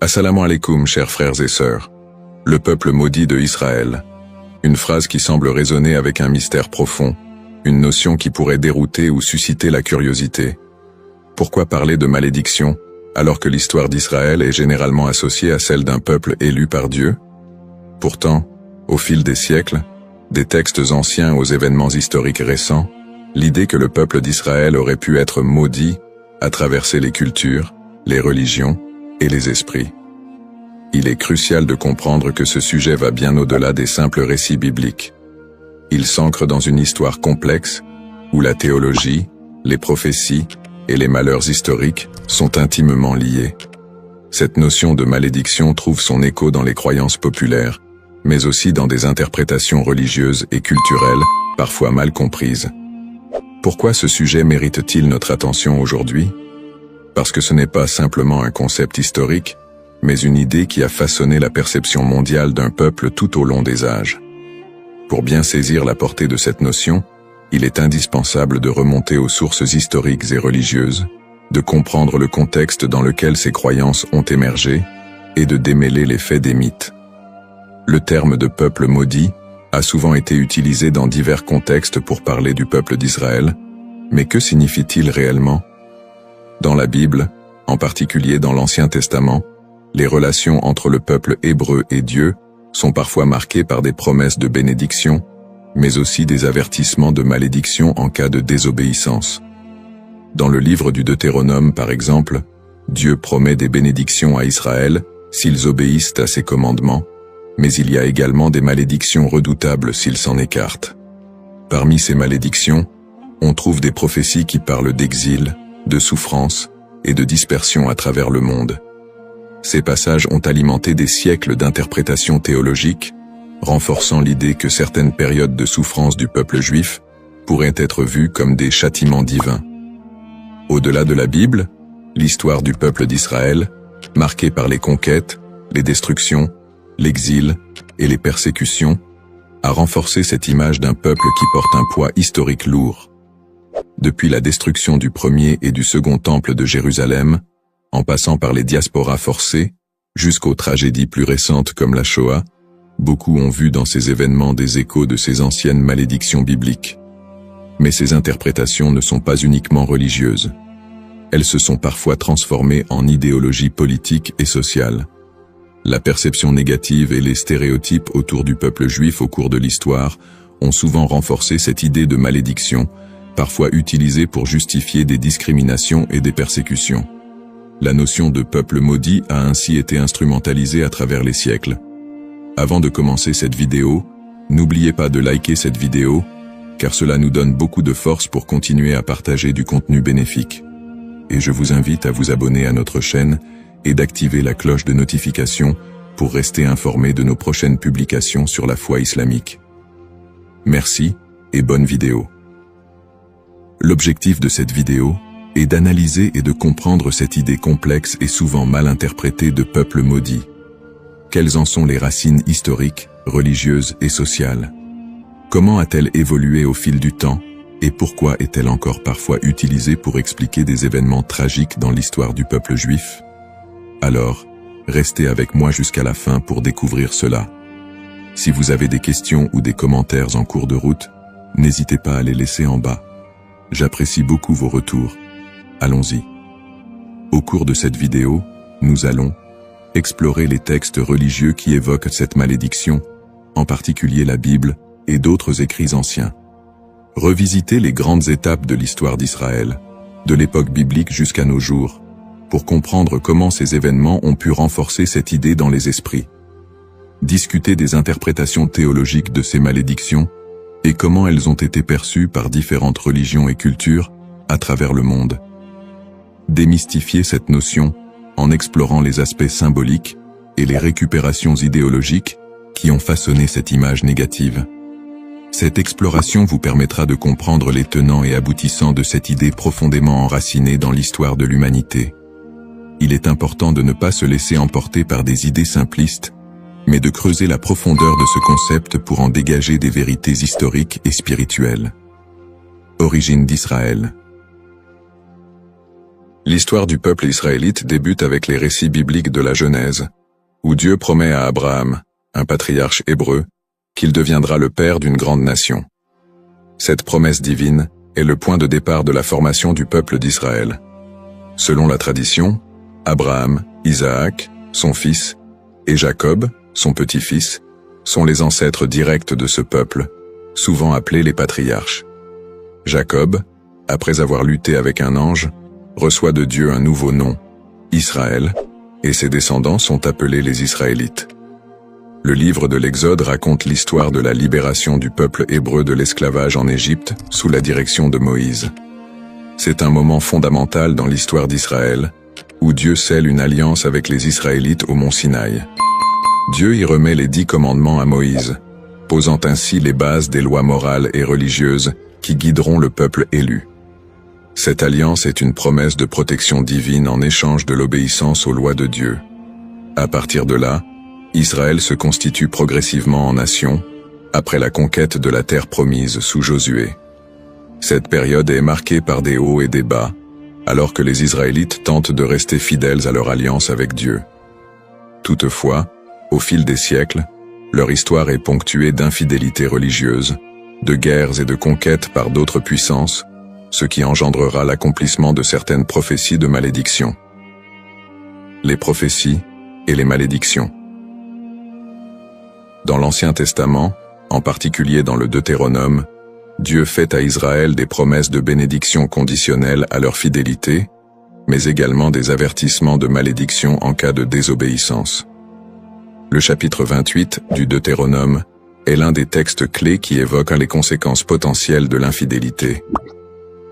Assalamu alaikum, chers frères et sœurs. Le peuple maudit de Israël. Une phrase qui semble résonner avec un mystère profond, une notion qui pourrait dérouter ou susciter la curiosité. Pourquoi parler de malédiction, alors que l'histoire d'Israël est généralement associée à celle d'un peuple élu par Dieu? Pourtant, au fil des siècles, des textes anciens aux événements historiques récents, l'idée que le peuple d'Israël aurait pu être maudit a traversé les cultures, les religions et les esprits. Il est crucial de comprendre que ce sujet va bien au-delà des simples récits bibliques. Il s'ancre dans une histoire complexe, où la théologie, les prophéties et les malheurs historiques sont intimement liés. Cette notion de malédiction trouve son écho dans les croyances populaires, mais aussi dans des interprétations religieuses et culturelles, parfois mal comprises. Pourquoi ce sujet mérite-t-il notre attention aujourd'hui? Parce que ce n'est pas simplement un concept historique, mais une idée qui a façonné la perception mondiale d'un peuple tout au long des âges. Pour bien saisir la portée de cette notion, il est indispensable de remonter aux sources historiques et religieuses, de comprendre le contexte dans lequel ces croyances ont émergé, et de démêler les faits des mythes. Le terme de peuple maudit a souvent été utilisé dans divers contextes pour parler du peuple d'Israël, mais que signifie-t-il réellement? Dans la Bible, en particulier dans l'Ancien Testament, les relations entre le peuple hébreu et Dieu sont parfois marquées par des promesses de bénédiction, mais aussi des avertissements de malédiction en cas de désobéissance. Dans le livre du Deutéronome, par exemple, Dieu promet des bénédictions à Israël s'ils obéissent à ses commandements, mais il y a également des malédictions redoutables s'ils s'en écartent. Parmi ces malédictions, on trouve des prophéties qui parlent d'exil, de souffrance et de dispersion à travers le monde. Ces passages ont alimenté des siècles d'interprétations théologiques, renforçant l'idée que certaines périodes de souffrance du peuple juif pourraient être vues comme des châtiments divins. Au-delà de la Bible, l'histoire du peuple d'Israël, marquée par les conquêtes, les destructions, l'exil et les persécutions, a renforcé cette image d'un peuple qui porte un poids historique lourd. Depuis la destruction du premier et du second temple de Jérusalem, en passant par les diasporas forcées, jusqu'aux tragédies plus récentes comme la Shoah, beaucoup ont vu dans ces événements des échos de ces anciennes malédictions bibliques. Mais ces interprétations ne sont pas uniquement religieuses. Elles se sont parfois transformées en idéologie politique et sociale. La perception négative et les stéréotypes autour du peuple juif au cours de l'histoire ont souvent renforcé cette idée de malédiction, parfois utilisée pour justifier des discriminations et des persécutions. La notion de peuple maudit a ainsi été instrumentalisée à travers les siècles. Avant de commencer cette vidéo, n'oubliez pas de liker cette vidéo, car cela nous donne beaucoup de force pour continuer à partager du contenu bénéfique. Et je vous invite à vous abonner à notre chaîne et d'activer la cloche de notification pour rester informé de nos prochaines publications sur la foi islamique. Merci et bonne vidéo. L'objectif de cette vidéo est d'analyser et de comprendre cette idée complexe et souvent mal interprétée de peuple maudit. Quelles en sont les racines historiques, religieuses et sociales? Comment a-t-elle évolué au fil du temps, et pourquoi est-elle encore parfois utilisée pour expliquer des événements tragiques dans l'histoire du peuple juif? Alors, restez avec moi jusqu'à la fin pour découvrir cela. Si vous avez des questions ou des commentaires en cours de route, n'hésitez pas à les laisser en bas. J'apprécie beaucoup vos retours. Allons-y. Au cours de cette vidéo, nous allons explorer les textes religieux qui évoquent cette malédiction, en particulier la Bible et d'autres écrits anciens. Revisiter les grandes étapes de l'histoire d'Israël, de l'époque biblique jusqu'à nos jours, pour comprendre comment ces événements ont pu renforcer cette idée dans les esprits. Discuter des interprétations théologiques de ces malédictions et comment elles ont été perçues par différentes religions et cultures à travers le monde. Démystifier cette notion en explorant les aspects symboliques et les récupérations idéologiques qui ont façonné cette image négative. Cette exploration vous permettra de comprendre les tenants et aboutissants de cette idée profondément enracinée dans l'histoire de l'humanité. Il est important de ne pas se laisser emporter par des idées simplistes, mais de creuser la profondeur de ce concept pour en dégager des vérités historiques et spirituelles. Origine d'Israël. L'histoire du peuple israélite débute avec les récits bibliques de la Genèse, où Dieu promet à Abraham, un patriarche hébreu, qu'il deviendra le père d'une grande nation. Cette promesse divine est le point de départ de la formation du peuple d'Israël. Selon la tradition, Abraham, Isaac, son fils, et Jacob, son petit-fils, sont les ancêtres directs de ce peuple, souvent appelés les patriarches. Jacob, après avoir lutté avec un ange, reçoit de Dieu un nouveau nom, Israël, et ses descendants sont appelés les Israélites. Le livre de l'Exode raconte l'histoire de la libération du peuple hébreu de l'esclavage en Égypte sous la direction de Moïse. C'est un moment fondamental dans l'histoire d'Israël, où Dieu scelle une alliance avec les Israélites au mont Sinaï. Dieu y remet les 10 commandements à Moïse, posant ainsi les bases des lois morales et religieuses qui guideront le peuple élu. Cette alliance est une promesse de protection divine en échange de l'obéissance aux lois de Dieu. À partir de là, Israël se constitue progressivement en nation, après la conquête de la terre promise sous Josué. Cette période est marquée par des hauts et des bas, alors que les Israélites tentent de rester fidèles à leur alliance avec Dieu. Toutefois, au fil des siècles, leur histoire est ponctuée d'infidélités religieuses, de guerres et de conquêtes par d'autres puissances, ce qui engendrera l'accomplissement de certaines prophéties de malédiction. Les prophéties et les malédictions. Dans l'Ancien Testament, en particulier dans le Deutéronome, Dieu fait à Israël des promesses de bénédiction conditionnelles à leur fidélité, mais également des avertissements de malédiction en cas de désobéissance. Le chapitre 28 du Deutéronome est l'un des textes clés qui évoquent les conséquences potentielles de l'infidélité.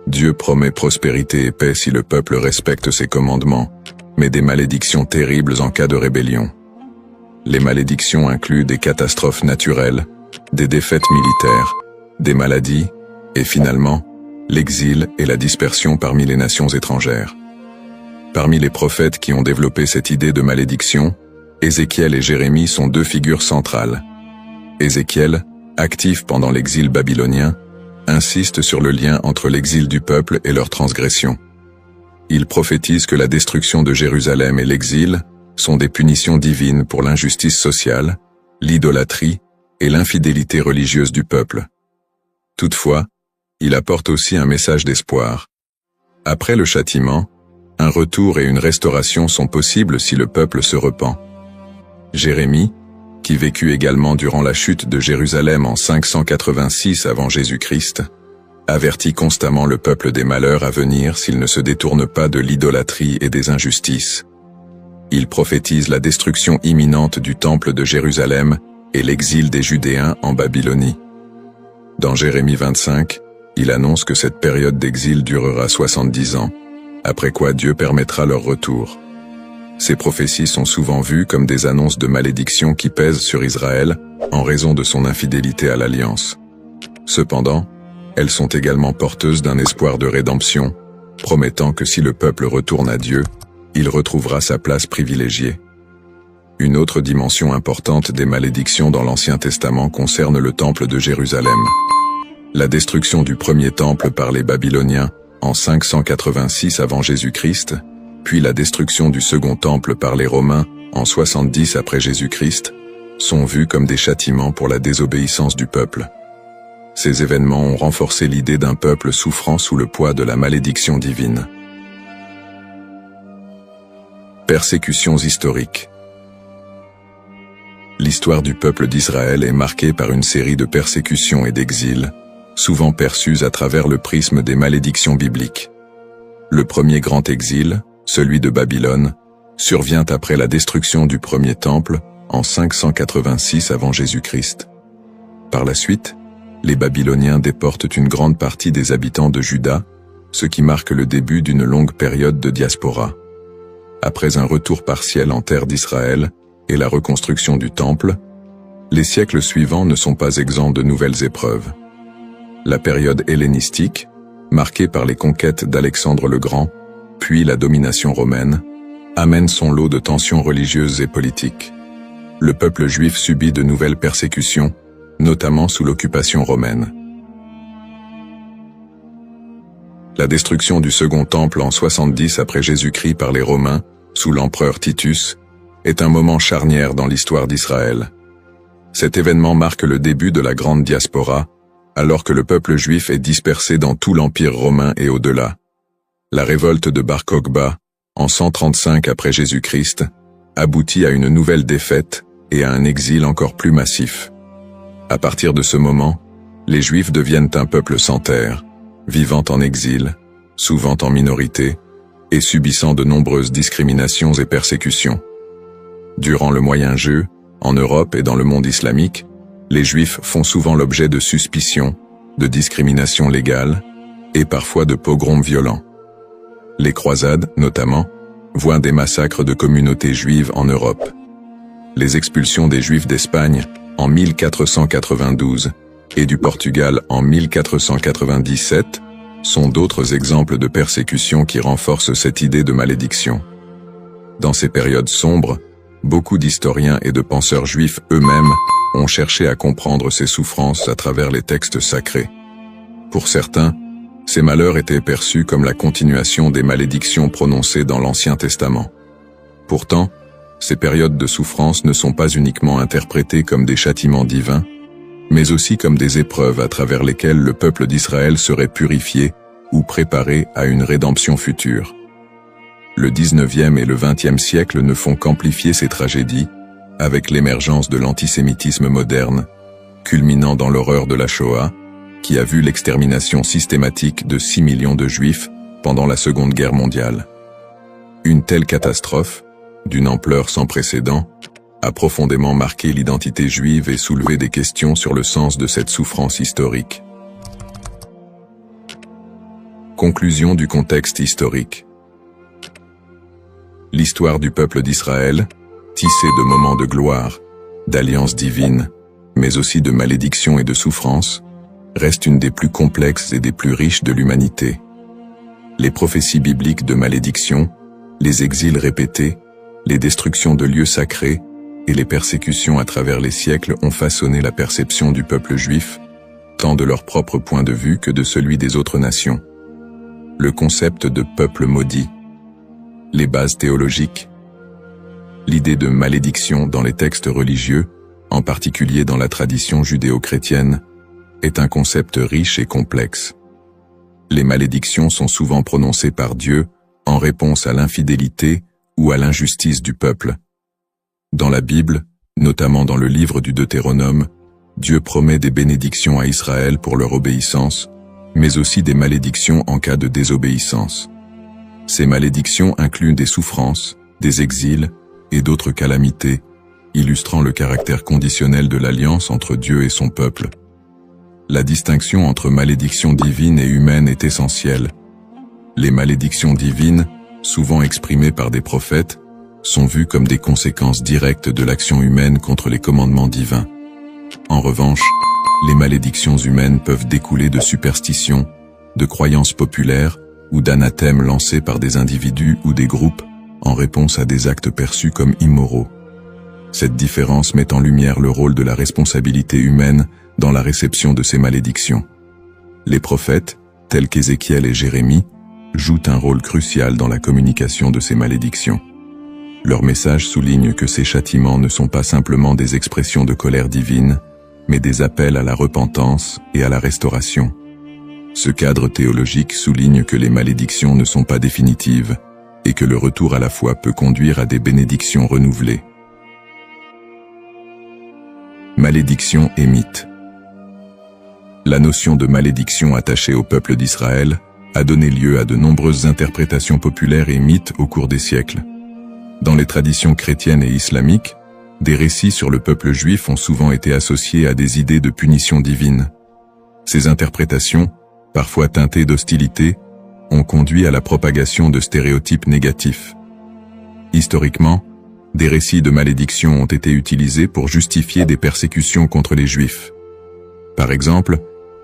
Dieu promet prospérité et paix si le peuple respecte ses commandements, mais des malédictions terribles en cas de rébellion. Les malédictions incluent des catastrophes naturelles, des défaites militaires, des maladies, et finalement, l'exil et la dispersion parmi les nations étrangères. Parmi les prophètes qui ont développé cette idée de malédiction, Ézéchiel et Jérémie sont 2 figures centrales. Ézéchiel, actif pendant l'exil babylonien, insiste sur le lien entre l'exil du peuple et leur transgression. Il prophétise que la destruction de Jérusalem et l'exil sont des punitions divines pour l'injustice sociale, l'idolâtrie et l'infidélité religieuse du peuple. Toutefois, il apporte aussi un message d'espoir. Après le châtiment, un retour et une restauration sont possibles si le peuple se repent. Jérémie, qui vécut également durant la chute de Jérusalem en 586 avant Jésus-Christ, avertit constamment le peuple des malheurs à venir s'il ne se détourne pas de l'idolâtrie et des injustices. Il prophétise la destruction imminente du temple de Jérusalem et l'exil des Judéens en Babylonie. Dans Jérémie 25, il annonce que cette période d'exil durera 70 ans, après quoi Dieu permettra leur retour. Ces prophéties sont souvent vues comme des annonces de malédiction qui pèsent sur Israël en raison de son infidélité à l'alliance. Cependant, elles sont également porteuses d'un espoir de rédemption, promettant que si le peuple retourne à Dieu, il retrouvera sa place privilégiée. Une autre dimension importante des malédictions dans l'Ancien Testament concerne le temple de Jérusalem. La destruction du premier temple par les Babyloniens en 586 avant Jésus-Christ, puis la destruction du second temple par les Romains en 70 après Jésus-Christ, sont vus comme des châtiments pour la désobéissance du peuple. Ces événements ont renforcé l'idée d'un peuple souffrant sous le poids de la malédiction divine. Persécutions historiques. L'histoire du peuple d'Israël est marquée par une série de persécutions et d'exils, souvent perçues à travers le prisme des malédictions bibliques. Le premier grand exil, celui de Babylone, survient après la destruction du premier temple en 586 avant Jésus-Christ. Par la suite, les Babyloniens déportent une grande partie des habitants de Juda, ce qui marque le début d'une longue période de diaspora. Après un retour partiel en terre d'Israël et la reconstruction du temple, les siècles suivants ne sont pas exempts de nouvelles épreuves. La période hellénistique, marquée par les conquêtes d'Alexandre le Grand, puis la domination romaine, amène son lot de tensions religieuses et politiques. Le peuple juif subit de nouvelles persécutions, notamment sous l'occupation romaine. La destruction du Second Temple en 70 après Jésus-Christ par les Romains, sous l'empereur Titus, est un moment charnière dans l'histoire d'Israël. Cet événement marque le début de la grande diaspora, alors que le peuple juif est dispersé dans tout l'Empire romain et au-delà. La révolte de Bar Kokhba, en 135 après Jésus-Christ, aboutit à une nouvelle défaite et à un exil encore plus massif. À partir de ce moment, les Juifs deviennent un peuple sans terre, vivant en exil, souvent en minorité, et subissant de nombreuses discriminations et persécutions. Durant le Moyen-Âge, en Europe et dans le monde islamique, les Juifs font souvent l'objet de suspicions, de discriminations légales, et parfois de pogroms violents. Les croisades, notamment, voient des massacres de communautés juives en Europe. Les expulsions des Juifs d'Espagne, en 1492, et du Portugal en 1497, sont d'autres exemples de persécutions qui renforcent cette idée de malédiction. Dans ces périodes sombres, beaucoup d'historiens et de penseurs juifs eux-mêmes ont cherché à comprendre ces souffrances à travers les textes sacrés. Pour certains, ces malheurs étaient perçus comme la continuation des malédictions prononcées dans l'Ancien Testament. Pourtant, ces périodes de souffrance ne sont pas uniquement interprétées comme des châtiments divins, mais aussi comme des épreuves à travers lesquelles le peuple d'Israël serait purifié ou préparé à une rédemption future. Le 19e et le 20e siècle ne font qu'amplifier ces tragédies, avec l'émergence de l'antisémitisme moderne, culminant dans l'horreur de la Shoah, qui a vu l'extermination systématique de 6 millions de Juifs pendant la Seconde Guerre mondiale. Une telle catastrophe, d'une ampleur sans précédent, a profondément marqué l'identité juive et soulevé des questions sur le sens de cette souffrance historique. Conclusion du contexte historique. L'histoire du peuple d'Israël, tissée de moments de gloire, d'alliances divines, mais aussi de malédictions et de souffrances, reste une des plus complexes et des plus riches de l'humanité. Les prophéties bibliques de malédiction, les exils répétés, les destructions de lieux sacrés et les persécutions à travers les siècles ont façonné la perception du peuple juif, tant de leur propre point de vue que de celui des autres nations. Le concept de peuple maudit, les bases théologiques, l'idée de malédiction dans les textes religieux, en particulier dans la tradition judéo-chrétienne, est un concept riche et complexe. Les malédictions sont souvent prononcées par Dieu en réponse à l'infidélité ou à l'injustice du peuple. Dans la Bible, notamment dans le livre du Deutéronome, Dieu promet des bénédictions à Israël pour leur obéissance, mais aussi des malédictions en cas de désobéissance. Ces malédictions incluent des souffrances, des exils et d'autres calamités, illustrant le caractère conditionnel de l'alliance entre Dieu et son peuple. La distinction entre malédiction divine et humaine est essentielle. Les malédictions divines, souvent exprimées par des prophètes, sont vues comme des conséquences directes de l'action humaine contre les commandements divins. En revanche, les malédictions humaines peuvent découler de superstitions, de croyances populaires ou d'anathèmes lancés par des individus ou des groupes en réponse à des actes perçus comme immoraux. Cette différence met en lumière le rôle de la responsabilité humaine dans la réception de ces malédictions. Les prophètes, tels qu'Ézéchiel et Jérémie, jouent un rôle crucial dans la communication de ces malédictions. Leur message souligne que ces châtiments ne sont pas simplement des expressions de colère divine, mais des appels à la repentance et à la restauration. Ce cadre théologique souligne que les malédictions ne sont pas définitives et que le retour à la foi peut conduire à des bénédictions renouvelées. Malédiction et mythe. La notion de malédiction attachée au peuple d'Israël a donné lieu à de nombreuses interprétations populaires et mythes au cours des siècles. Dans les traditions chrétiennes et islamiques, des récits sur le peuple juif ont souvent été associés à des idées de punition divine. Ces interprétations, parfois teintées d'hostilité, ont conduit à la propagation de stéréotypes négatifs. Historiquement, des récits de malédiction ont été utilisés pour justifier des persécutions contre les Juifs. Par exemple,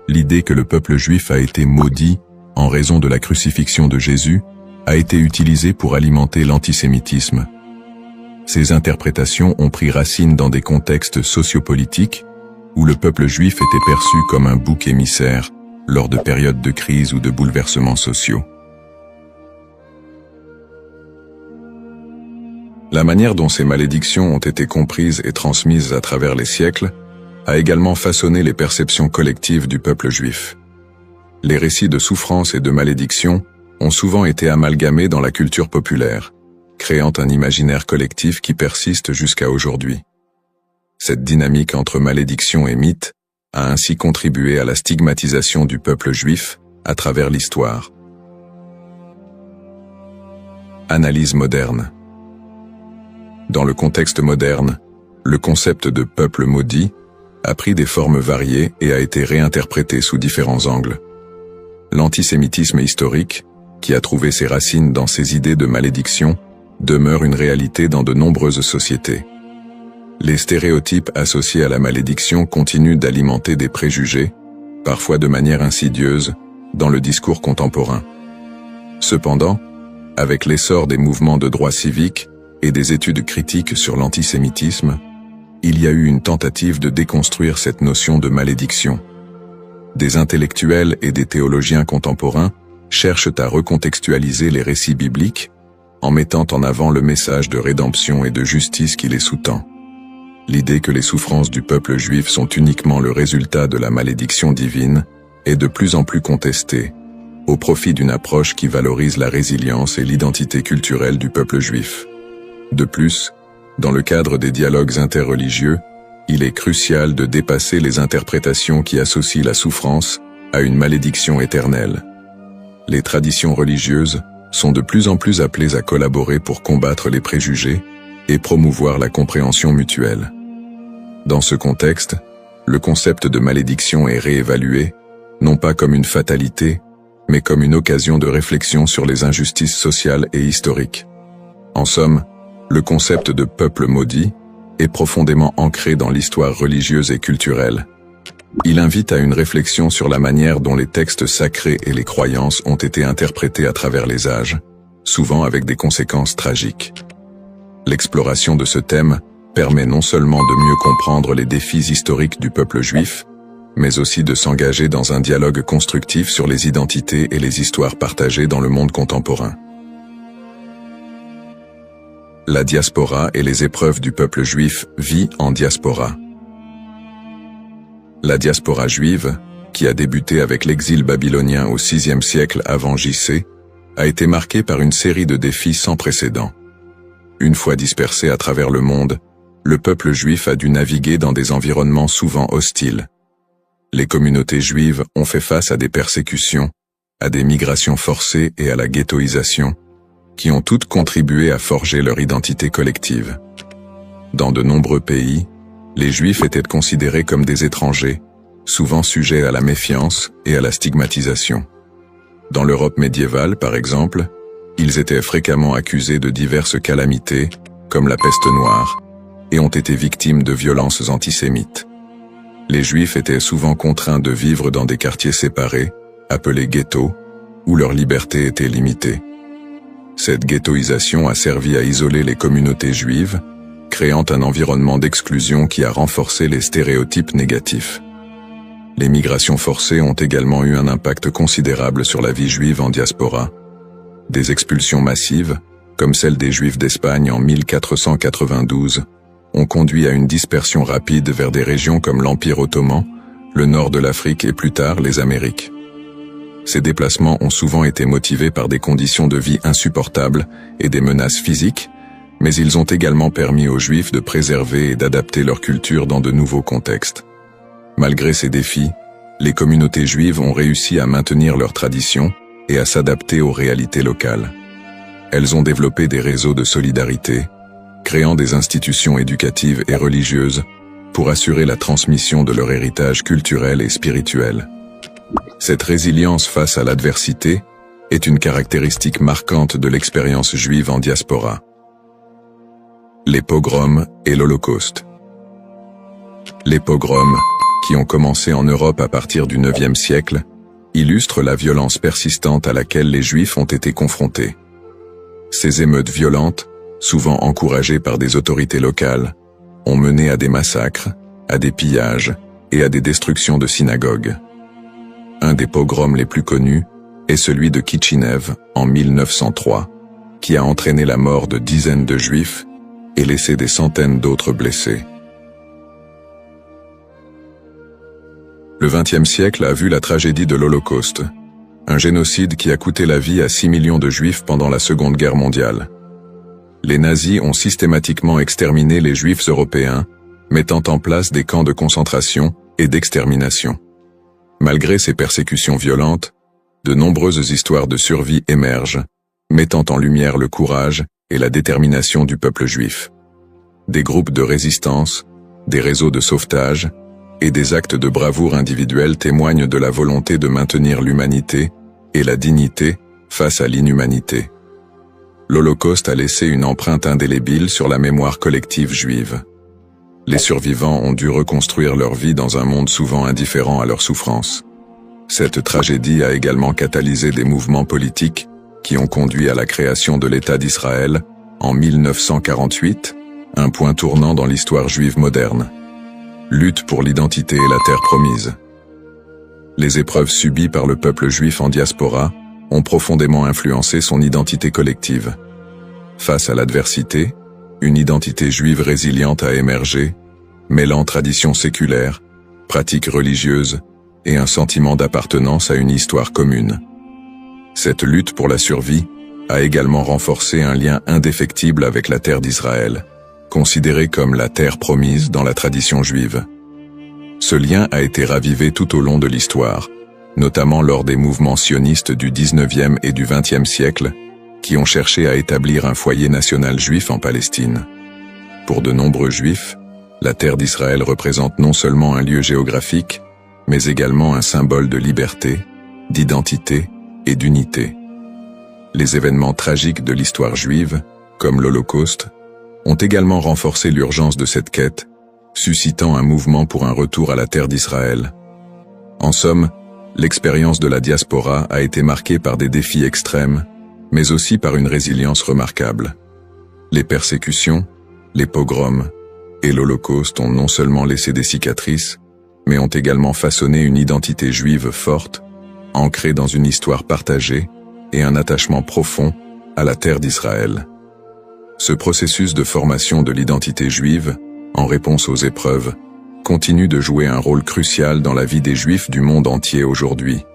l'idée que le peuple juif a été maudit en raison de la crucifixion de Jésus a été utilisée pour alimenter l'antisémitisme. Ces interprétations ont pris racine dans des contextes sociopolitiques où le peuple juif était perçu comme un bouc émissaire, lors de périodes de crise ou de bouleversements sociaux. La manière dont ces malédictions ont été comprises et transmises à travers les siècles a également façonné les perceptions collectives du peuple juif. Les récits de souffrance et de malédiction ont souvent été amalgamés dans la culture populaire, créant un imaginaire collectif qui persiste jusqu'à aujourd'hui. Cette dynamique entre malédiction et mythe a ainsi contribué à la stigmatisation du peuple juif à travers l'histoire. Analyse moderne. Dans le contexte moderne, le concept de peuple maudit a pris des formes variées et a été réinterprété sous différents angles. L'antisémitisme historique, qui a trouvé ses racines dans ces idées de malédiction, demeure une réalité dans de nombreuses sociétés. Les stéréotypes associés à la malédiction continuent d'alimenter des préjugés, parfois de manière insidieuse, dans le discours contemporain. Cependant, avec l'essor des mouvements de droits civiques et des études critiques sur l'antisémitisme, il y a eu une tentative de déconstruire cette notion de malédiction. Des intellectuels et des théologiens contemporains cherchent à recontextualiser les récits bibliques en mettant en avant le message de rédemption et de justice qui les sous-tend. L'idée que les souffrances du peuple juif sont uniquement le résultat de la malédiction divine est de plus en plus contestée, au profit d'une approche qui valorise la résilience et l'identité culturelle du peuple juif. De plus, dans le cadre des dialogues interreligieux, il est crucial de dépasser les interprétations qui associent la souffrance à une malédiction éternelle. Les traditions religieuses sont de plus en plus appelées à collaborer pour combattre les préjugés et promouvoir la compréhension mutuelle. Dans ce contexte, le concept de malédiction est réévalué, non pas comme une fatalité, mais comme une occasion de réflexion sur les injustices sociales et historiques. En somme, le concept de peuple maudit est profondément ancré dans l'histoire religieuse et culturelle. Il invite à une réflexion sur la manière dont les textes sacrés et les croyances ont été interprétés à travers les âges, souvent avec des conséquences tragiques. L'exploration de ce thème permet non seulement de mieux comprendre les défis historiques du peuple juif, mais aussi de s'engager dans un dialogue constructif sur les identités et les histoires partagées dans le monde contemporain. La diaspora et les épreuves du peuple juif vit en diaspora. La diaspora juive, qui a débuté avec l'exil babylonien au VIe siècle avant J.C., a été marquée par une série de défis sans précédent. Une fois dispersé à travers le monde, le peuple juif a dû naviguer dans des environnements souvent hostiles. Les communautés juives ont fait face à des persécutions, à des migrations forcées et à la ghettoisation, qui ont toutes contribué à forger leur identité collective. Dans de nombreux pays, les Juifs étaient considérés comme des étrangers, souvent sujets à la méfiance et à la stigmatisation. Dans l'Europe médiévale, par exemple, ils étaient fréquemment accusés de diverses calamités, comme la peste noire, et ont été victimes de violences antisémites. Les Juifs étaient souvent contraints de vivre dans des quartiers séparés, appelés ghettos, où leur liberté était limitée. Cette ghettoisation a servi à isoler les communautés juives, créant un environnement d'exclusion qui a renforcé les stéréotypes négatifs. Les migrations forcées ont également eu un impact considérable sur la vie juive en diaspora. Des expulsions massives, comme celle des Juifs d'Espagne en 1492, ont conduit à une dispersion rapide vers des régions comme l'Empire ottoman, le nord de l'Afrique et plus tard les Amériques. Ces déplacements ont souvent été motivés par des conditions de vie insupportables et des menaces physiques, mais ils ont également permis aux Juifs de préserver et d'adapter leur culture dans de nouveaux contextes. Malgré ces défis, les communautés juives ont réussi à maintenir leurs traditions et à s'adapter aux réalités locales. Elles ont développé des réseaux de solidarité, créant des institutions éducatives et religieuses pour assurer la transmission de leur héritage culturel et spirituel. Cette résilience face à l'adversité est une caractéristique marquante de l'expérience juive en diaspora. Les pogroms et l'Holocauste. Les pogroms, qui ont commencé en Europe à partir du IXe siècle, illustrent la violence persistante à laquelle les Juifs ont été confrontés. Ces émeutes violentes, souvent encouragées par des autorités locales, ont mené à des massacres, à des pillages et à des destructions de synagogues. Un des pogroms les plus connus est celui de Kitchinev en 1903, qui a entraîné la mort de dizaines de Juifs et laissé des centaines d'autres blessés. Le XXe siècle a vu la tragédie de l'Holocauste, un génocide qui a coûté la vie à 6 millions de Juifs pendant la Seconde Guerre mondiale. Les nazis ont systématiquement exterminé les Juifs européens, mettant en place des camps de concentration et d'extermination. Malgré ces persécutions violentes, de nombreuses histoires de survie émergent, mettant en lumière le courage et la détermination du peuple juif. Des groupes de résistance, des réseaux de sauvetage et des actes de bravoure individuels témoignent de la volonté de maintenir l'humanité et la dignité face à l'inhumanité. L'Holocauste a laissé une empreinte indélébile sur la mémoire collective juive. Les survivants ont dû reconstruire leur vie dans un monde souvent indifférent à leur souffrance. Cette tragédie a également catalysé des mouvements politiques qui ont conduit à la création de l'État d'Israël en 1948, un point tournant dans l'histoire juive moderne. Lutte pour l'identité et la terre promise. Les épreuves subies par le peuple juif en diaspora ont profondément influencé son identité collective. Face à l'adversité, une identité juive résiliente a émergé, mêlant traditions séculaires, pratiques religieuses et un sentiment d'appartenance à une histoire commune. Cette lutte pour la survie a également renforcé un lien indéfectible avec la terre d'Israël, considérée comme la terre promise dans la tradition juive. Ce lien a été ravivé tout au long de l'histoire, notamment lors des mouvements sionistes du XIXe et du XXe siècle, qui ont cherché à établir un foyer national juif en Palestine. Pour de nombreux juifs, la terre d'Israël représente non seulement un lieu géographique, mais également un symbole de liberté, d'identité et d'unité. Les événements tragiques de l'histoire juive, comme l'Holocauste, ont également renforcé l'urgence de cette quête, suscitant un mouvement pour un retour à la terre d'Israël. En somme, l'expérience de la diaspora a été marquée par des défis extrêmes, mais aussi par une résilience remarquable. Les persécutions, les pogroms et l'Holocauste ont non seulement laissé des cicatrices, mais ont également façonné une identité juive forte, ancrée dans une histoire partagée et un attachement profond à la terre d'Israël. Ce processus de formation de l'identité juive, en réponse aux épreuves, continue de jouer un rôle crucial dans la vie des Juifs du monde entier aujourd'hui.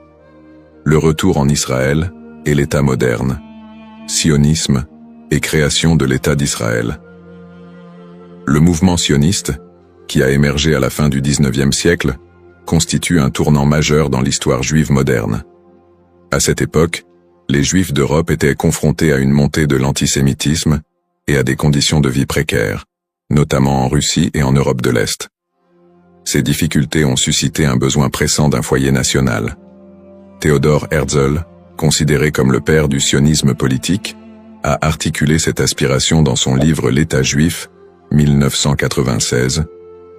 Le retour en Israël et l'État moderne, sionisme et création de l'État d'Israël. Le mouvement sioniste, qui a émergé à la fin du XIXe siècle, constitue un tournant majeur dans l'histoire juive moderne. À cette époque, les Juifs d'Europe étaient confrontés à une montée de l'antisémitisme et à des conditions de vie précaires, notamment en Russie et en Europe de l'Est. Ces difficultés ont suscité un besoin pressant d'un foyer national. Theodor Herzl, considéré comme le père du sionisme politique, a articulé cette aspiration dans son livre L'État juif, 1996,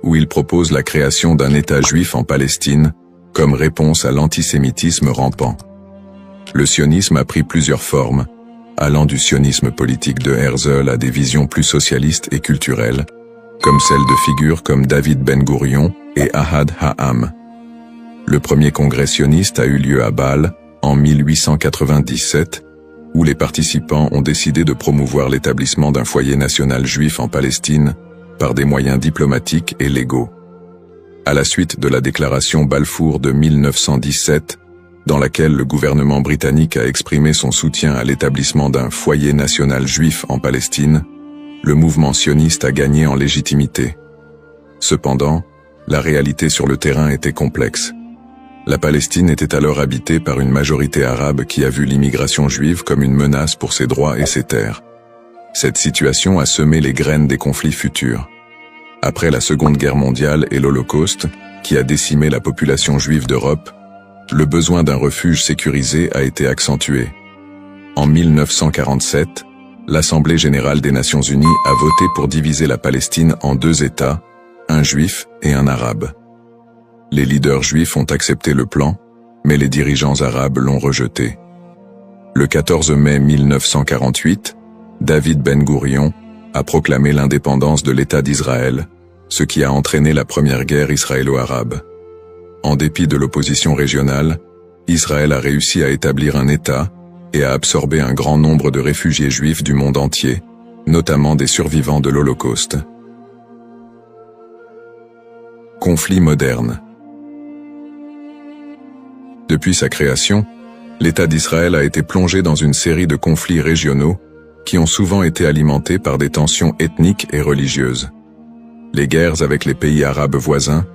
où il propose la création d'un État juif en Palestine comme réponse à l'antisémitisme rampant. Le sionisme a pris plusieurs formes, allant du sionisme politique de Herzl à des visions plus socialistes et culturelles, comme celles de figures comme David Ben-Gourion et Ahad Ha'am. Le premier congrès sioniste a eu lieu à Bâle en 1897, où les participants ont décidé de promouvoir l'établissement d'un foyer national juif en Palestine par des moyens diplomatiques et légaux. À la suite de la déclaration Balfour de 1917, dans laquelle le gouvernement britannique a exprimé son soutien à l'établissement d'un foyer national juif en Palestine, le mouvement sioniste a gagné en légitimité. Cependant, la réalité sur le terrain était complexe. La Palestine était alors habitée par une majorité arabe qui a vu l'immigration juive comme une menace pour ses droits et ses terres. Cette situation a semé les graines des conflits futurs. Après la Seconde Guerre mondiale et l'Holocauste, qui a décimé la population juive d'Europe, le besoin d'un refuge sécurisé a été accentué. En 1947, l'Assemblée générale des Nations unies a voté pour diviser la Palestine en deux États, un juif et un arabe. Les leaders juifs ont accepté le plan, mais les dirigeants arabes l'ont rejeté. Le 14 mai 1948, David Ben-Gourion a proclamé l'indépendance de l'État d'Israël, ce qui a entraîné la première guerre israélo-arabe. En dépit de l'opposition régionale, Israël a réussi à établir un État et à absorber un grand nombre de réfugiés juifs du monde entier, notamment des survivants de l'Holocauste. Conflit moderne. Depuis sa création, l'État d'Israël a été plongé dans une série de conflits régionaux qui ont souvent été alimentés par des tensions ethniques et religieuses. Les guerres avec les pays arabes voisins,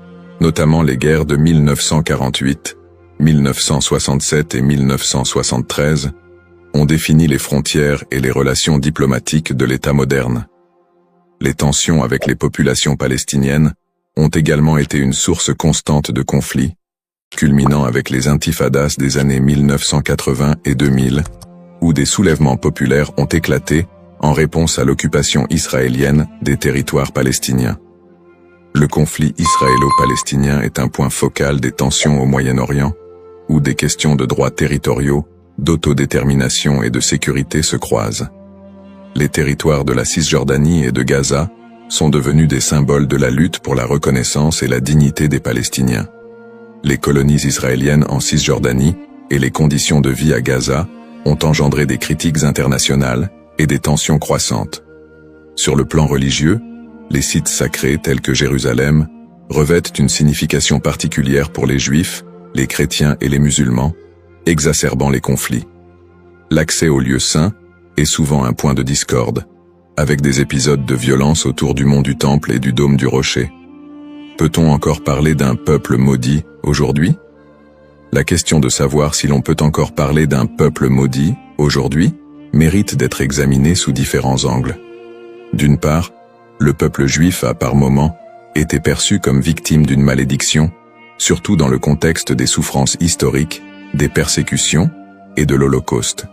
notamment les guerres de 1948, 1967 et 1973, ont défini les frontières et les relations diplomatiques de l'État moderne. Les tensions avec les populations palestiniennes ont également été une source constante de conflits, culminant avec les intifadas des années 1980 et 2000, où des soulèvements populaires ont éclaté en réponse à l'occupation israélienne des territoires palestiniens. Le conflit israélo-palestinien est un point focal des tensions au Moyen-Orient, où des questions de droits territoriaux, d'autodétermination et de sécurité se croisent. Les territoires de la Cisjordanie et de Gaza sont devenus des symboles de la lutte pour la reconnaissance et la dignité des Palestiniens. Les colonies israéliennes en Cisjordanie et les conditions de vie à Gaza ont engendré des critiques internationales et des tensions croissantes. Sur le plan religieux, les sites sacrés tels que Jérusalem revêtent une signification particulière pour les Juifs, les chrétiens et les musulmans, exacerbant les conflits. L'accès aux lieux saints est souvent un point de discorde, avec des épisodes de violence autour du mont du Temple et du dôme du Rocher. Peut-on encore parler d'un peuple maudit aujourd'hui? La question de savoir si l'on peut encore parler d'un peuple maudit aujourd'hui mérite d'être examinée sous différents angles. D'une part, le peuple juif a par moments été perçu comme victime d'une malédiction, surtout dans le contexte des souffrances historiques, des persécutions et de l'Holocauste.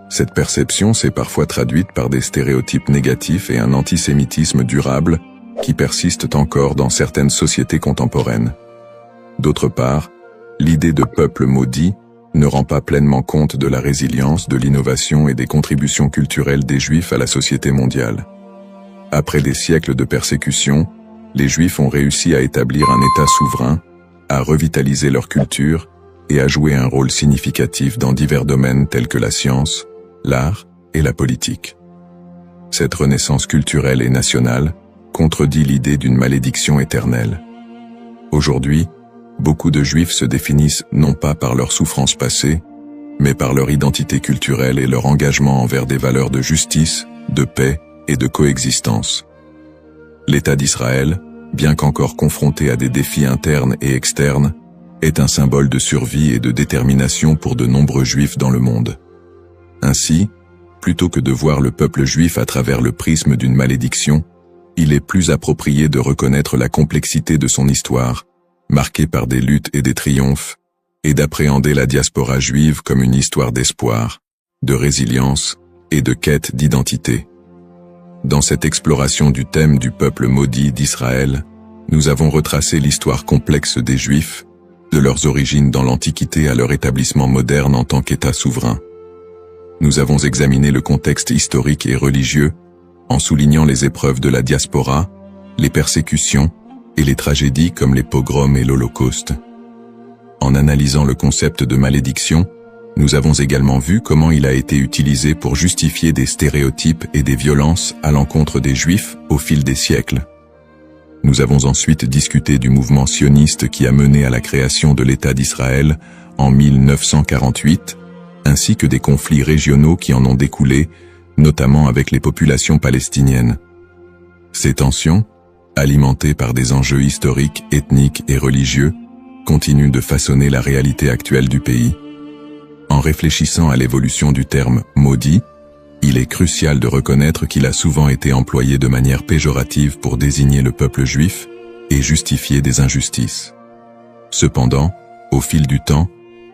Cette perception s'est parfois traduite par des stéréotypes négatifs et un antisémitisme durable qui persistent encore dans certaines sociétés contemporaines. D'autre part, l'idée de peuple maudit ne rend pas pleinement compte de la résilience, de l'innovation et des contributions culturelles des Juifs à la société mondiale. Après des siècles de persécution, les Juifs ont réussi à établir un État souverain, à revitaliser leur culture et à jouer un rôle significatif dans divers domaines tels que la science, l'art et la politique. Cette renaissance culturelle et nationale contredit l'idée d'une malédiction éternelle. Aujourd'hui, beaucoup de Juifs se définissent non pas par leurs souffrances passées, mais par leur identité culturelle et leur engagement envers des valeurs de justice, de paix et de coexistence. L'État d'Israël, bien qu'encore confronté à des défis internes et externes, est un symbole de survie et de détermination pour de nombreux Juifs dans le monde. Ainsi, plutôt que de voir le peuple juif à travers le prisme d'une malédiction, il est plus approprié de reconnaître la complexité de son histoire, marquée par des luttes et des triomphes, et d'appréhender la diaspora juive comme une histoire d'espoir, de résilience et de quête d'identité. Dans cette exploration du thème du peuple maudit d'Israël, nous avons retracé l'histoire complexe des Juifs, de leurs origines dans l'Antiquité à leur établissement moderne en tant qu'État souverain. Nous avons examiné le contexte historique et religieux, en soulignant les épreuves de la diaspora, les persécutions et les tragédies comme les pogroms et l'Holocauste. En analysant le concept de malédiction, nous avons également vu comment il a été utilisé pour justifier des stéréotypes et des violences à l'encontre des Juifs au fil des siècles. Nous avons ensuite discuté du mouvement sioniste qui a mené à la création de l'État d'Israël en 1948, ainsi que des conflits régionaux qui en ont découlé, notamment avec les populations palestiniennes. Ces tensions, alimentées par des enjeux historiques, ethniques et religieux, continuent de façonner la réalité actuelle du pays. En réfléchissant à l'évolution du terme « maudit », il est crucial de reconnaître qu'il a souvent été employé de manière péjorative pour désigner le peuple juif et justifier des injustices. Cependant, au fil du temps,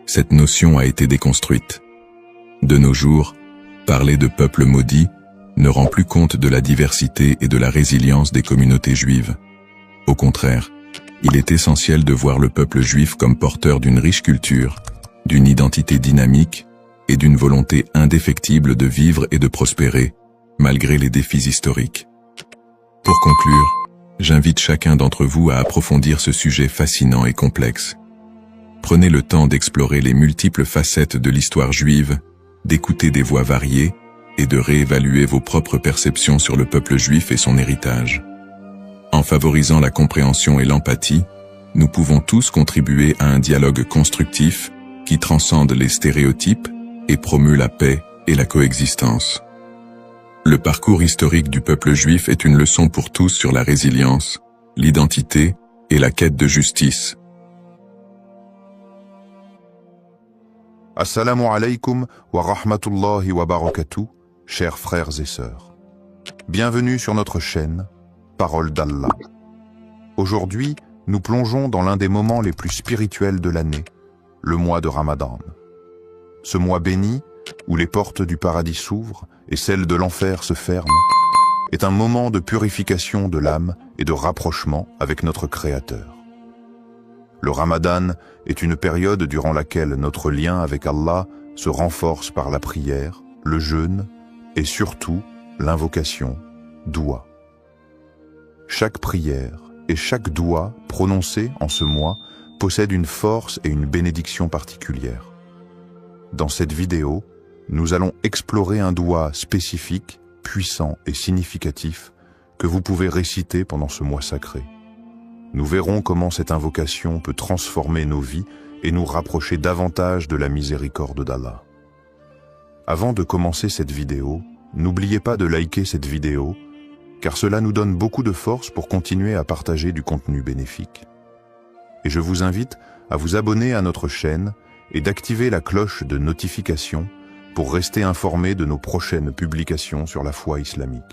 cette notion a été déconstruite. De nos jours, parler de peuple maudit ne rend plus compte de la diversité et de la résilience des communautés juives. Au contraire, il est essentiel de voir le peuple juif comme porteur d'une riche culture, d'une identité dynamique et d'une volonté indéfectible de vivre et de prospérer, malgré les défis historiques. Pour conclure, j'invite chacun d'entre vous à approfondir ce sujet fascinant et complexe. Prenez le temps d'explorer les multiples facettes de l'histoire juive, d'écouter des voix variées et de réévaluer vos propres perceptions sur le peuple juif et son héritage. En favorisant la compréhension et l'empathie, nous pouvons tous contribuer à un dialogue constructif qui transcende les stéréotypes et promeut la paix et la coexistence. Le parcours historique du peuple juif est une leçon pour tous sur la résilience, l'identité et la quête de justice. Assalamu alaikum wa rahmatullahi wa barakatuh, chers frères et sœurs. Bienvenue sur notre chaîne, Parole d'Allah. Aujourd'hui, nous plongeons dans l'un des moments les plus spirituels de l'année, le mois de Ramadan. Ce mois béni, où les portes du paradis s'ouvrent et celles de l'enfer se ferment, est un moment de purification de l'âme et de rapprochement avec notre Créateur. Le Ramadan est une période durant laquelle notre lien avec Allah se renforce par la prière, le jeûne et surtout l'invocation, doua. Chaque prière et chaque doua prononcée en ce mois possède une force et une bénédiction particulière. Dans cette vidéo, nous allons explorer un doua spécifique, puissant et significatif que vous pouvez réciter pendant ce mois sacré. Nous verrons comment cette invocation peut transformer nos vies et nous rapprocher davantage de la miséricorde d'Allah. Avant de commencer cette vidéo, n'oubliez pas de liker cette vidéo, car cela nous donne beaucoup de force pour continuer à partager du contenu bénéfique. Et je vous invite à vous abonner à notre chaîne et d'activer la cloche de notification pour rester informé de nos prochaines publications sur la foi islamique.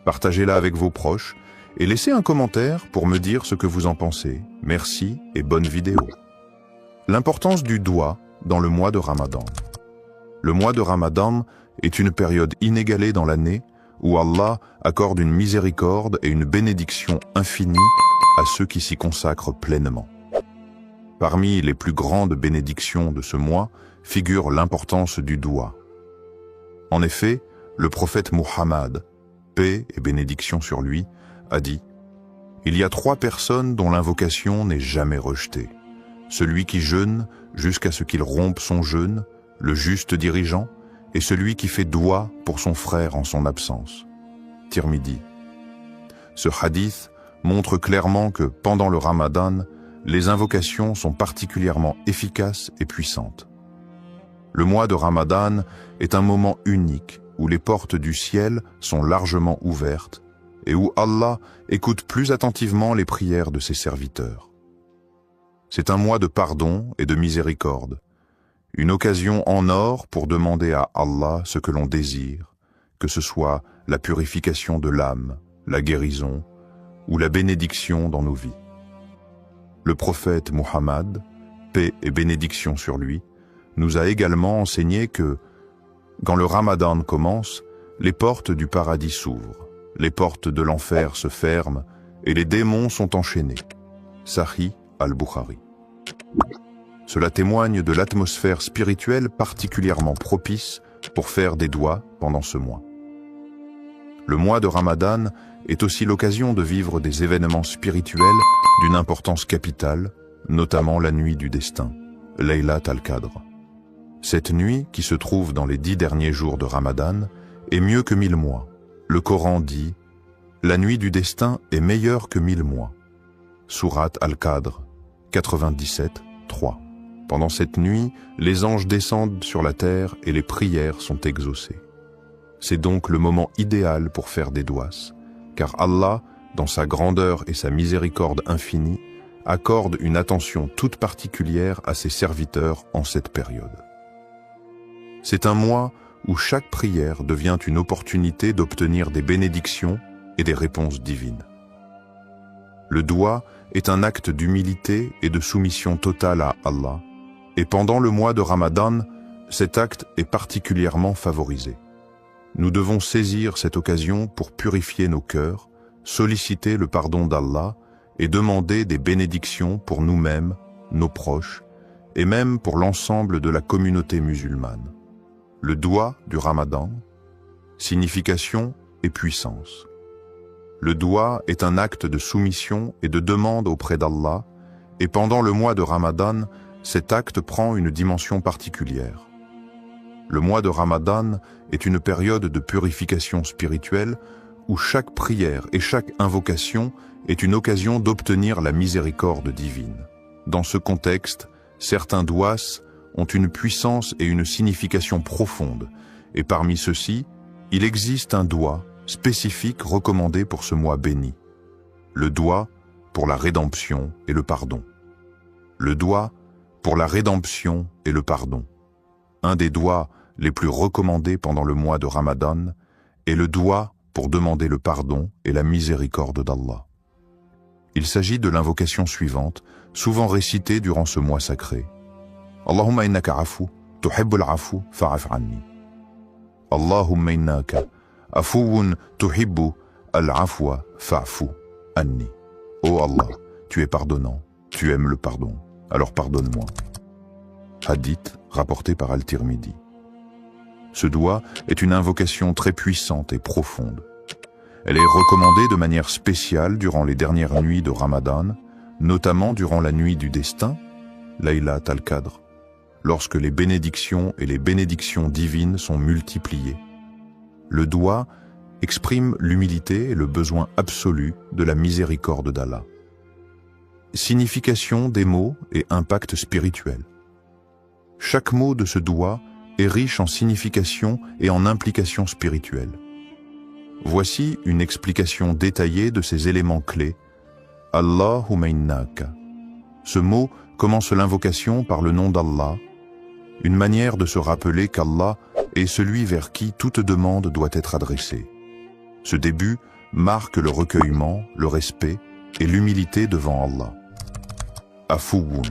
Partagez-la avec vos proches et laissez un commentaire pour me dire ce que vous en pensez. Merci et bonne vidéo. L'importance du doua dans le mois de Ramadan. Le mois de Ramadan est une période inégalée dans l'année où Allah accorde une miséricorde et une bénédiction infinie à ceux qui s'y consacrent pleinement. Parmi les plus grandes bénédictions de ce mois figure l'importance du doua. En effet, le prophète Muhammad, paix et bénédiction sur lui, a dit « Il y a 3 personnes dont l'invocation n'est jamais rejetée. Celui qui jeûne jusqu'à ce qu'il rompe son jeûne, le juste dirigeant, et celui qui fait doua pour son frère en son absence. » Tirmidhi. Ce hadith montre clairement que pendant le Ramadan, les invocations sont particulièrement efficaces et puissantes. Le mois de Ramadan est un moment unique où les portes du ciel sont largement ouvertes et où Allah écoute plus attentivement les prières de ses serviteurs. C'est un mois de pardon et de miséricorde, une occasion en or pour demander à Allah ce que l'on désire, que ce soit la purification de l'âme, la guérison ou la bénédiction dans nos vies. Le prophète Muhammad, paix et bénédiction sur lui, nous a également enseigné que, quand le Ramadan commence, les portes du paradis s'ouvrent, les portes de l'enfer se ferment et les démons sont enchaînés. Sahih al-Bukhari. Cela témoigne de l'atmosphère spirituelle particulièrement propice pour faire des douas pendant ce mois. Le mois de Ramadan est aussi l'occasion de vivre des événements spirituels d'une importance capitale, notamment la nuit du destin, Laylat al-Qadr. Cette nuit, qui se trouve dans les 10 derniers jours de Ramadan, est mieux que 1000 mois. Le Coran dit « La nuit du destin est meilleure que 1000 mois ». Sourate Al-Qadr, 97, 3. Pendant cette nuit, les anges descendent sur la terre et les prières sont exaucées. C'est donc le moment idéal pour faire des douas, car Allah, dans sa grandeur et sa miséricorde infinie, accorde une attention toute particulière à ses serviteurs en cette période. C'est un mois où chaque prière devient une opportunité d'obtenir des bénédictions et des réponses divines. Le doua est un acte d'humilité et de soumission totale à Allah, et pendant le mois de Ramadan, cet acte est particulièrement favorisé. Nous devons saisir cette occasion pour purifier nos cœurs, solliciter le pardon d'Allah et demander des bénédictions pour nous-mêmes, nos proches, et même pour l'ensemble de la communauté musulmane. Le doua du Ramadan, signification et puissance. Le doua est un acte de soumission et de demande auprès d'Allah, Et pendant le mois de Ramadan, cet acte prend une dimension particulière. Le mois de Ramadan est une période de purification spirituelle où chaque prière et chaque invocation est une occasion d'obtenir la miséricorde divine. Dans ce contexte, certains douas ont une puissance et une signification profonde, et parmi ceux-ci, il existe un doua spécifique recommandé pour ce mois béni. Le doua pour la rédemption et le pardon. Le doua pour la rédemption et le pardon. Un des douas les plus recommandés pendant le mois de Ramadan est le doua pour demander le pardon et la miséricorde d'Allah. Il s'agit de l'invocation suivante, souvent récitée durant ce mois sacré. Allahumma innaka afu, tuhibbul afu, fa'af anni. Allahumma innaka afuwun tuhibbu al-afwa fa'fu anni. Oh Allah, tu es pardonnant, tu aimes le pardon, alors pardonne-moi. Hadith rapporté par Al-Tirmidhi. Ce doua est une invocation très puissante et profonde. Elle est recommandée de manière spéciale durant les dernières nuits de Ramadan, notamment durant la nuit du destin, Laylat al-Qadr, lorsque les bénédictions et les bénédictions divines sont multipliées. Le doua exprime l'humilité et le besoin absolu de la miséricorde d'Allah. Signification des mots et impact spirituel. Chaque mot de ce doua est riche en signification et en implications spirituelles. Voici une explication détaillée de ces éléments clés. Allahumma innaka. Ce mot commence l'invocation par le nom d'Allah, une manière de se rappeler qu'Allah est celui vers qui toute demande doit être adressée. Ce début marque le recueillement, le respect et l'humilité devant Allah. Afuwun.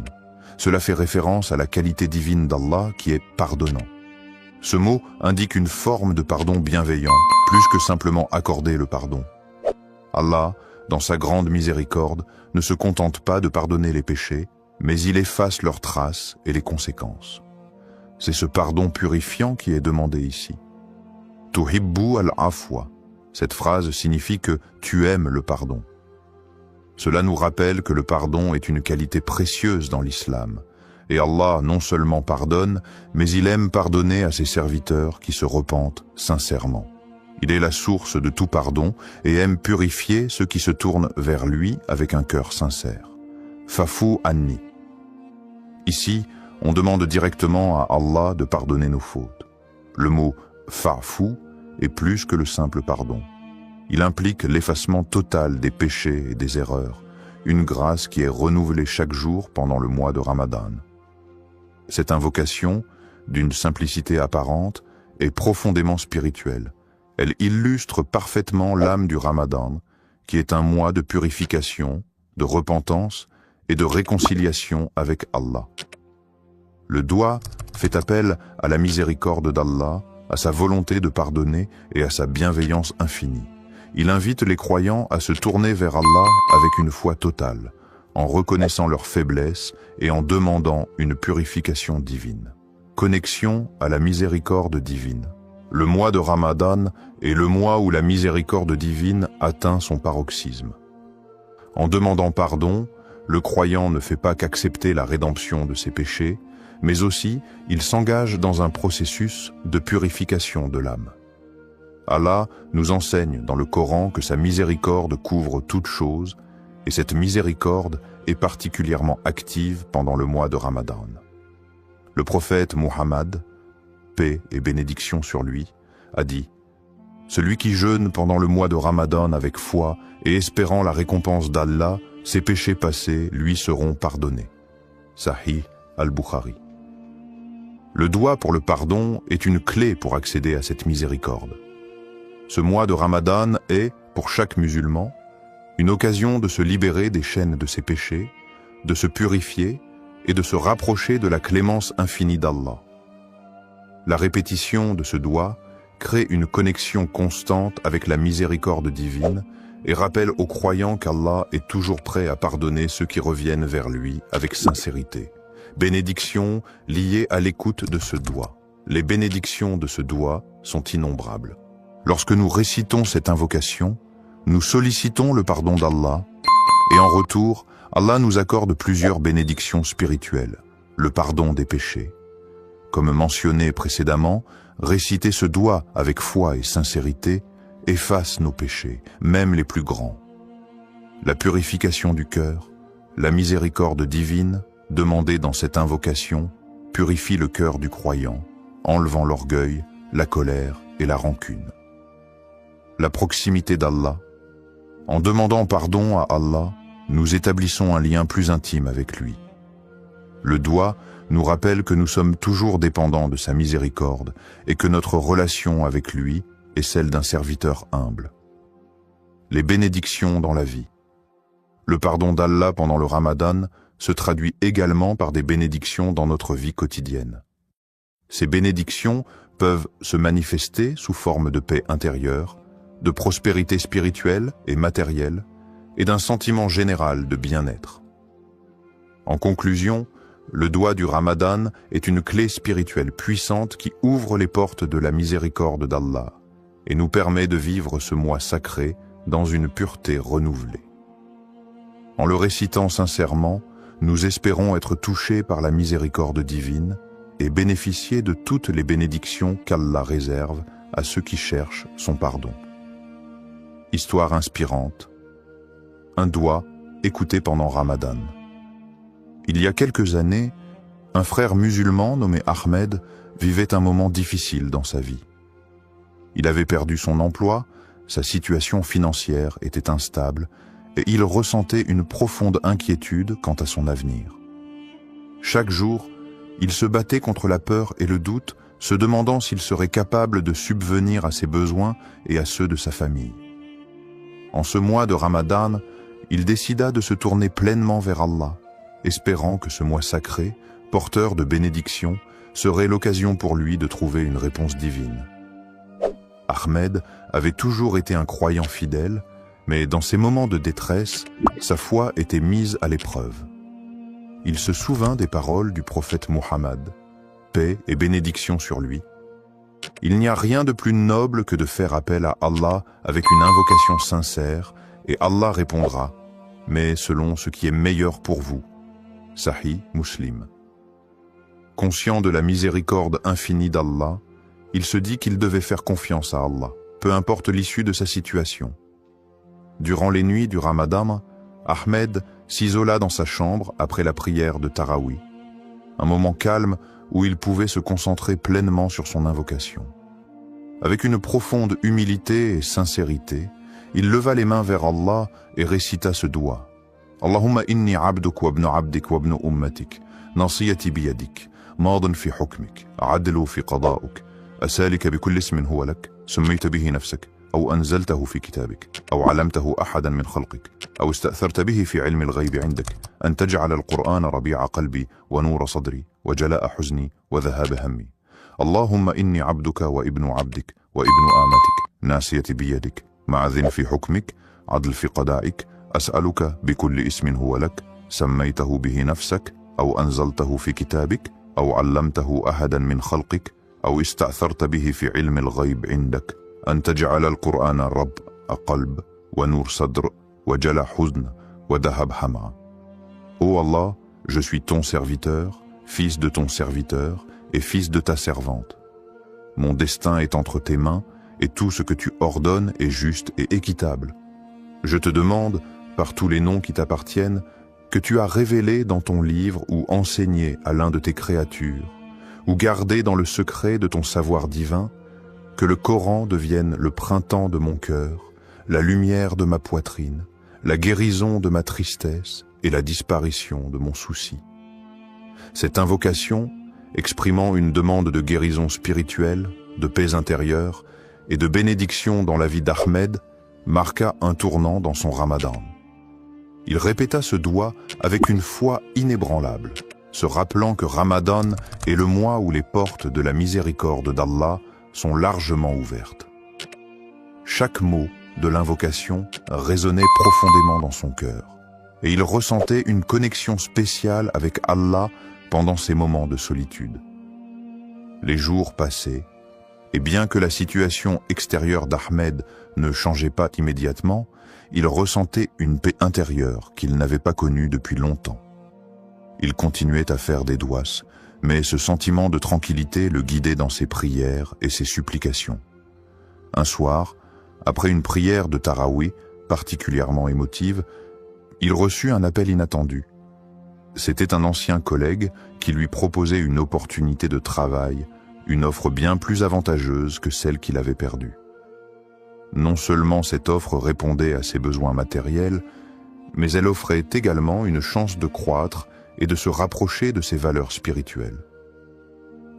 Cela fait référence à la qualité divine d'Allah qui est pardonnant. Ce mot indique une forme de pardon bienveillant, plus que simplement accorder le pardon. Allah, dans sa grande miséricorde, ne se contente pas de pardonner les péchés, mais il efface leurs traces et les conséquences. C'est ce pardon purifiant qui est demandé ici. Tuhibbu al-afwa. Cette phrase signifie que tu aimes le pardon. Cela nous rappelle que le pardon est une qualité précieuse dans l'islam. Et Allah non seulement pardonne, mais il aime pardonner à ses serviteurs qui se repentent sincèrement. Il est la source de tout pardon et aime purifier ceux qui se tournent vers lui avec un cœur sincère. Fa'fu anni. Ici, on demande directement à Allah de pardonner nos fautes. Le mot fa'fu est plus que le simple pardon. Il implique l'effacement total des péchés et des erreurs, une grâce qui est renouvelée chaque jour pendant le mois de Ramadan. Cette invocation, d'une simplicité apparente, est profondément spirituelle. Elle illustre parfaitement l'âme du Ramadan, qui est un mois de purification, de repentance et de réconciliation avec Allah. Le doua fait appel à la miséricorde d'Allah, à sa volonté de pardonner et à sa bienveillance infinie. Il invite les croyants à se tourner vers Allah avec une foi totale, en reconnaissant leur faiblesse et en demandant une purification divine. Connexion à la miséricorde divine. Le mois de Ramadan est le mois où la miséricorde divine atteint son paroxysme. En demandant pardon, le croyant ne fait pas qu'accepter la rédemption de ses péchés, mais aussi il s'engage dans un processus de purification de l'âme. Allah nous enseigne dans le Coran que sa miséricorde couvre toutes choses, et cette miséricorde est particulièrement active pendant le mois de Ramadan. Le prophète Muhammad, paix et bénédiction sur lui, a dit « Celui qui jeûne pendant le mois de Ramadan avec foi et espérant la récompense d'Allah, ses péchés passés lui seront pardonnés. » Sahih al-Bukhari. Le doua pour le pardon est une clé pour accéder à cette miséricorde. Ce mois de Ramadan est, pour chaque musulman, une occasion de se libérer des chaînes de ses péchés, de se purifier et de se rapprocher de la clémence infinie d'Allah. La répétition de ce doua crée une connexion constante avec la miséricorde divine et rappelle aux croyants qu'Allah est toujours prêt à pardonner ceux qui reviennent vers lui avec sincérité. Bénédictions liées à l'écoute de ce doua. Les bénédictions de ce doua sont innombrables. Lorsque nous récitons cette invocation, nous sollicitons le pardon d'Allah et en retour, Allah nous accorde plusieurs bénédictions spirituelles, le pardon des péchés. Comme mentionné précédemment, réciter ce doigt avec foi et sincérité efface nos péchés, même les plus grands. La purification du cœur, la miséricorde divine, demandée dans cette invocation, purifie le cœur du croyant, enlevant l'orgueil, la colère et la rancune. La proximité d'Allah. En demandant pardon à Allah, nous établissons un lien plus intime avec lui. Le doigt nous rappelle que nous sommes toujours dépendants de sa miséricorde et que notre relation avec lui est celle d'un serviteur humble. Les bénédictions dans la vie. Le pardon d'Allah pendant le Ramadan se traduit également par des bénédictions dans notre vie quotidienne. Ces bénédictions peuvent se manifester sous forme de paix intérieure, de prospérité spirituelle et matérielle, et d'un sentiment général de bien-être. En conclusion, le doigt du Ramadan est une clé spirituelle puissante qui ouvre les portes de la miséricorde d'Allah et nous permet de vivre ce mois sacré dans une pureté renouvelée. En le récitant sincèrement, nous espérons être touchés par la miséricorde divine et bénéficier de toutes les bénédictions qu'Allah réserve à ceux qui cherchent son pardon. Histoire inspirante. Un doigt écouté pendant Ramadan. Il y a quelques années, un frère musulman nommé Ahmed vivait un moment difficile dans sa vie. Il avait perdu son emploi, sa situation financière était instable et il ressentait une profonde inquiétude quant à son avenir. Chaque jour, il se battait contre la peur et le doute, se demandant s'il serait capable de subvenir à ses besoins et à ceux de sa famille. En ce mois de Ramadan, il décida de se tourner pleinement vers Allah, espérant que ce mois sacré, porteur de bénédictions, serait l'occasion pour lui de trouver une réponse divine. Ahmed avait toujours été un croyant fidèle, mais dans ces moments de détresse, sa foi était mise à l'épreuve. Il se souvint des paroles du prophète Muhammad, paix et bénédiction sur lui. Il n'y a rien de plus noble que de faire appel à Allah avec une invocation sincère, et Allah répondra, mais selon ce qui est meilleur pour vous. Sahih Muslim. Conscient de la miséricorde infinie d'Allah, il se dit qu'il devait faire confiance à Allah, peu importe l'issue de sa situation. Durant les nuits du Ramadan, Ahmed s'isola dans sa chambre après la prière de Tarawih, un moment calme où il pouvait se concentrer pleinement sur son invocation. Avec une profonde humilité et sincérité, il leva les mains vers Allah et récita ce doigt. Allahumma inni abduk wa ibnu abdik wa ibnu ummatik, nasiyati biyadik, maadin fi hukmik, adlu fi qada'uk, asalika bikulli ismin huwa lak, summita bihi nafsak, أو أنزلته في كتابك أو علمته أحدا من خلقك أو استأثرت به في علم الغيب عندك أن تجعل القرآن ربيع قلبي ونور صدري وجلاء حزني وذهاب همي اللهم إني عبدك وابن عبدك وابن آمتك ناسيتي بيدك معذن في حكمك عدل في قضائك أسألك بكل اسم هو لك سميته به نفسك أو أنزلته في كتابك أو علمته أحدا من خلقك أو استأثرت به في علم الغيب عندك أن تجعل القرآن رب قلب ونور صدر وجلاء حزن وذهب همع. Ô Allah, je suis ton serviteur, fils de ton serviteur et fils de ta servante. Mon destin est entre tes mains et tout ce que tu ordonnes est juste et équitable. Je te demande, par tous les noms qui t'appartiennent, que tu as révélé dans ton livre ou enseigné à l'un de tes créatures, ou gardé dans le secret de ton savoir divin, que le Coran devienne le printemps de mon cœur, la lumière de ma poitrine, la guérison de ma tristesse et la disparition de mon souci. Cette invocation, exprimant une demande de guérison spirituelle, de paix intérieure et de bénédiction dans la vie d'Ahmed, marqua un tournant dans son Ramadan. Il répéta ce doigt avec une foi inébranlable, se rappelant que Ramadan est le mois où les portes de la miséricorde d'Allah sont largement ouvertes. Chaque mot de l'invocation résonnait profondément dans son cœur, et il ressentait une connexion spéciale avec Allah pendant ces moments de solitude. Les jours passaient, et bien que la situation extérieure d'Ahmed ne changeait pas immédiatement, il ressentait une paix intérieure qu'il n'avait pas connue depuis longtemps. Il continuait à faire des douas, mais ce sentiment de tranquillité le guidait dans ses prières et ses supplications. Un soir, après une prière de Taraouih particulièrement émotive, il reçut un appel inattendu. C'était un ancien collègue qui lui proposait une opportunité de travail, une offre bien plus avantageuse que celle qu'il avait perdue. Non seulement cette offre répondait à ses besoins matériels, mais elle offrait également une chance de croître et de se rapprocher de ses valeurs spirituelles.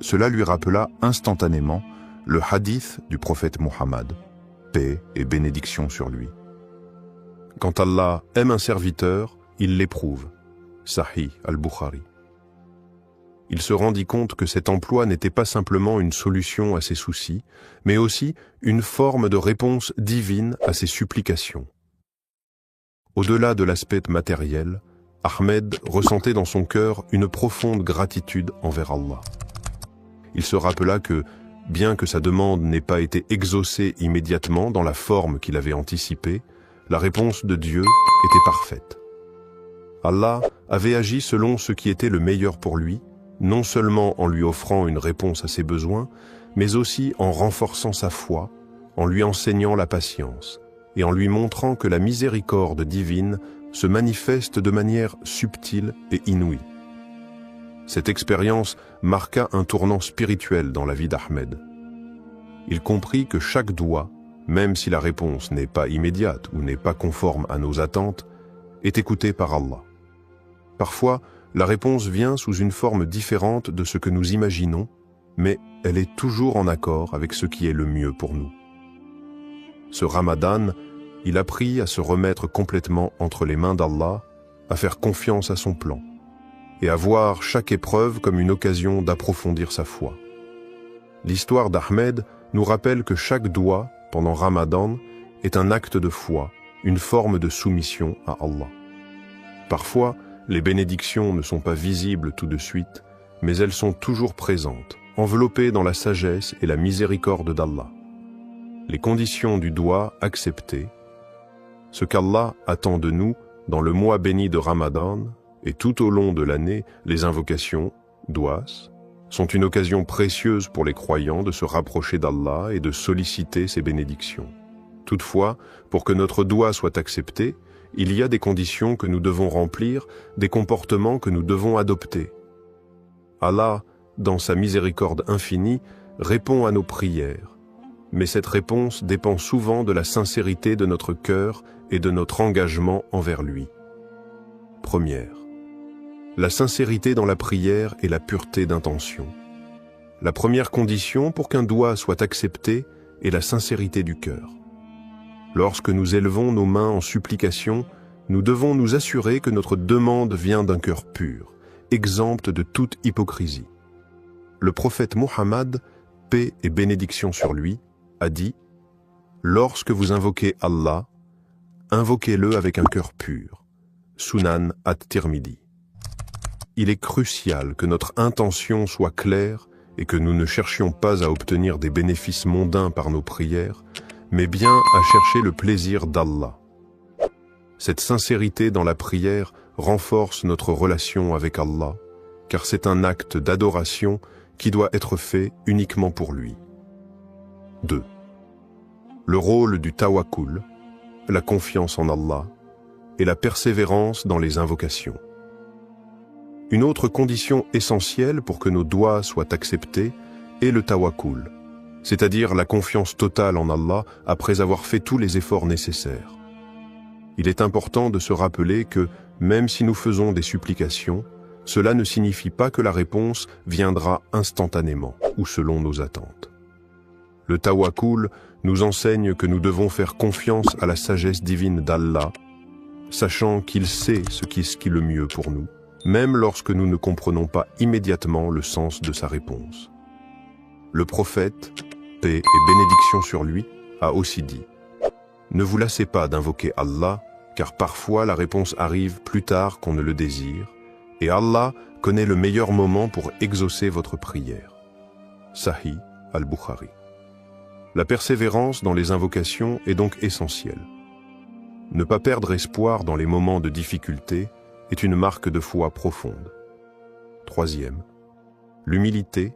Cela lui rappela instantanément le hadith du prophète Muhammad, paix et bénédiction sur lui. Quand Allah aime un serviteur, il l'éprouve. Sahih al-Bukhari. Il se rendit compte que cet emploi n'était pas simplement une solution à ses soucis, mais aussi une forme de réponse divine à ses supplications. Au-delà de l'aspect matériel, Ahmed ressentait dans son cœur une profonde gratitude envers Allah. Il se rappela que, bien que sa demande n'ait pas été exaucée immédiatement dans la forme qu'il avait anticipée, la réponse de Dieu était parfaite. Allah avait agi selon ce qui était le meilleur pour lui, non seulement en lui offrant une réponse à ses besoins, mais aussi en renforçant sa foi, en lui enseignant la patience et en lui montrant que la miséricorde divine se manifeste de manière subtile et inouïe. Cette expérience marqua un tournant spirituel dans la vie d'Ahmed. Il comprit que chaque doua, même si la réponse n'est pas immédiate ou n'est pas conforme à nos attentes, est écoutée par Allah. Parfois, la réponse vient sous une forme différente de ce que nous imaginons, mais elle est toujours en accord avec ce qui est le mieux pour nous. Ce Ramadan, il apprit à se remettre complètement entre les mains d'Allah, à faire confiance à son plan, et à voir chaque épreuve comme une occasion d'approfondir sa foi. L'histoire d'Ahmed nous rappelle que chaque doua, pendant Ramadan, est un acte de foi, une forme de soumission à Allah. Parfois, les bénédictions ne sont pas visibles tout de suite, mais elles sont toujours présentes, enveloppées dans la sagesse et la miséricorde d'Allah. Les conditions du doua acceptées, ce qu'Allah attend de nous dans le mois béni de Ramadan et tout au long de l'année, les invocations, douas, sont une occasion précieuse pour les croyants de se rapprocher d'Allah et de solliciter ses bénédictions. Toutefois, pour que notre doua soit accepté, il y a des conditions que nous devons remplir, des comportements que nous devons adopter. Allah, dans sa miséricorde infinie, répond à nos prières, mais cette réponse dépend souvent de la sincérité de notre cœur et de notre engagement envers lui. Première, la sincérité dans la prière et la pureté d'intention. La première condition pour qu'un doua soit accepté est la sincérité du cœur. Lorsque nous élevons nos mains en supplication, nous devons nous assurer que notre demande vient d'un cœur pur, exempt de toute hypocrisie. Le prophète Muhammad, paix et bénédiction sur lui, a dit « Lorsque vous invoquez Allah, invoquez-le avec un cœur pur. » Sunan at-Tirmidhi. Il est crucial que notre intention soit claire et que nous ne cherchions pas à obtenir des bénéfices mondains par nos prières, mais bien à chercher le plaisir d'Allah. Cette sincérité dans la prière renforce notre relation avec Allah, car c'est un acte d'adoration qui doit être fait uniquement pour lui. 2. Le rôle du tawakkul, la confiance en Allah, et la persévérance dans les invocations. Une autre condition essentielle pour que nos doua soient acceptés est le tawakkul, c'est-à-dire la confiance totale en Allah après avoir fait tous les efforts nécessaires. Il est important de se rappeler que, même si nous faisons des supplications, cela ne signifie pas que la réponse viendra instantanément ou selon nos attentes. Le tawakkul nous enseigne que nous devons faire confiance à la sagesse divine d'Allah, sachant qu'il sait ce qui est le mieux pour nous, même lorsque nous ne comprenons pas immédiatement le sens de sa réponse. Le prophète, paix et bénédiction sur lui, a aussi dit « Ne vous lassez pas d'invoquer Allah, car parfois la réponse arrive plus tard qu'on ne le désire, et Allah connaît le meilleur moment pour exaucer votre prière. » Sahih al-Bukhari. La persévérance dans les invocations est donc essentielle. Ne pas perdre espoir dans les moments de difficulté est une marque de foi profonde. Troisième, l'humilité,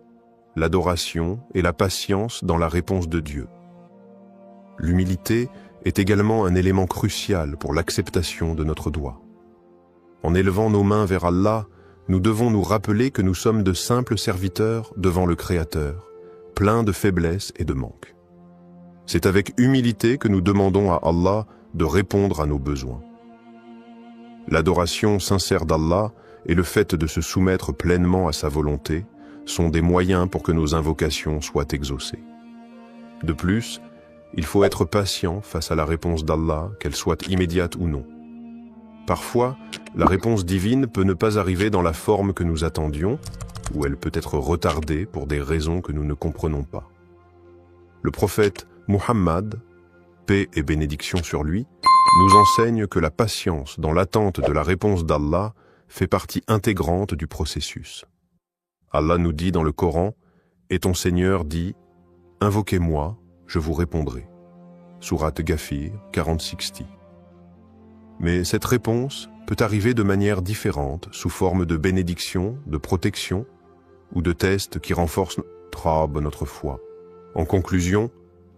l'adoration et la patience dans la réponse de Dieu. L'humilité est également un élément crucial pour l'acceptation de notre dua. En élevant nos mains vers Allah, nous devons nous rappeler que nous sommes de simples serviteurs devant le Créateur, pleins de faiblesses et de manques. C'est avec humilité que nous demandons à Allah de répondre à nos besoins. L'adoration sincère d'Allah et le fait de se soumettre pleinement à sa volonté sont des moyens pour que nos invocations soient exaucées. De plus, il faut être patient face à la réponse d'Allah, qu'elle soit immédiate ou non. Parfois, la réponse divine peut ne pas arriver dans la forme que nous attendions, ou elle peut être retardée pour des raisons que nous ne comprenons pas. Le prophète Muhammad, paix et bénédiction sur lui, nous enseigne que la patience dans l'attente de la réponse d'Allah fait partie intégrante du processus. Allah nous dit dans le Coran, « Et ton Seigneur dit, invoquez-moi, je vous répondrai. » Sourate Ghafir 40-60. Mais cette réponse peut arriver de manière différente, sous forme de bénédiction, de protection ou de tests qui renforcent notre foi. En conclusion,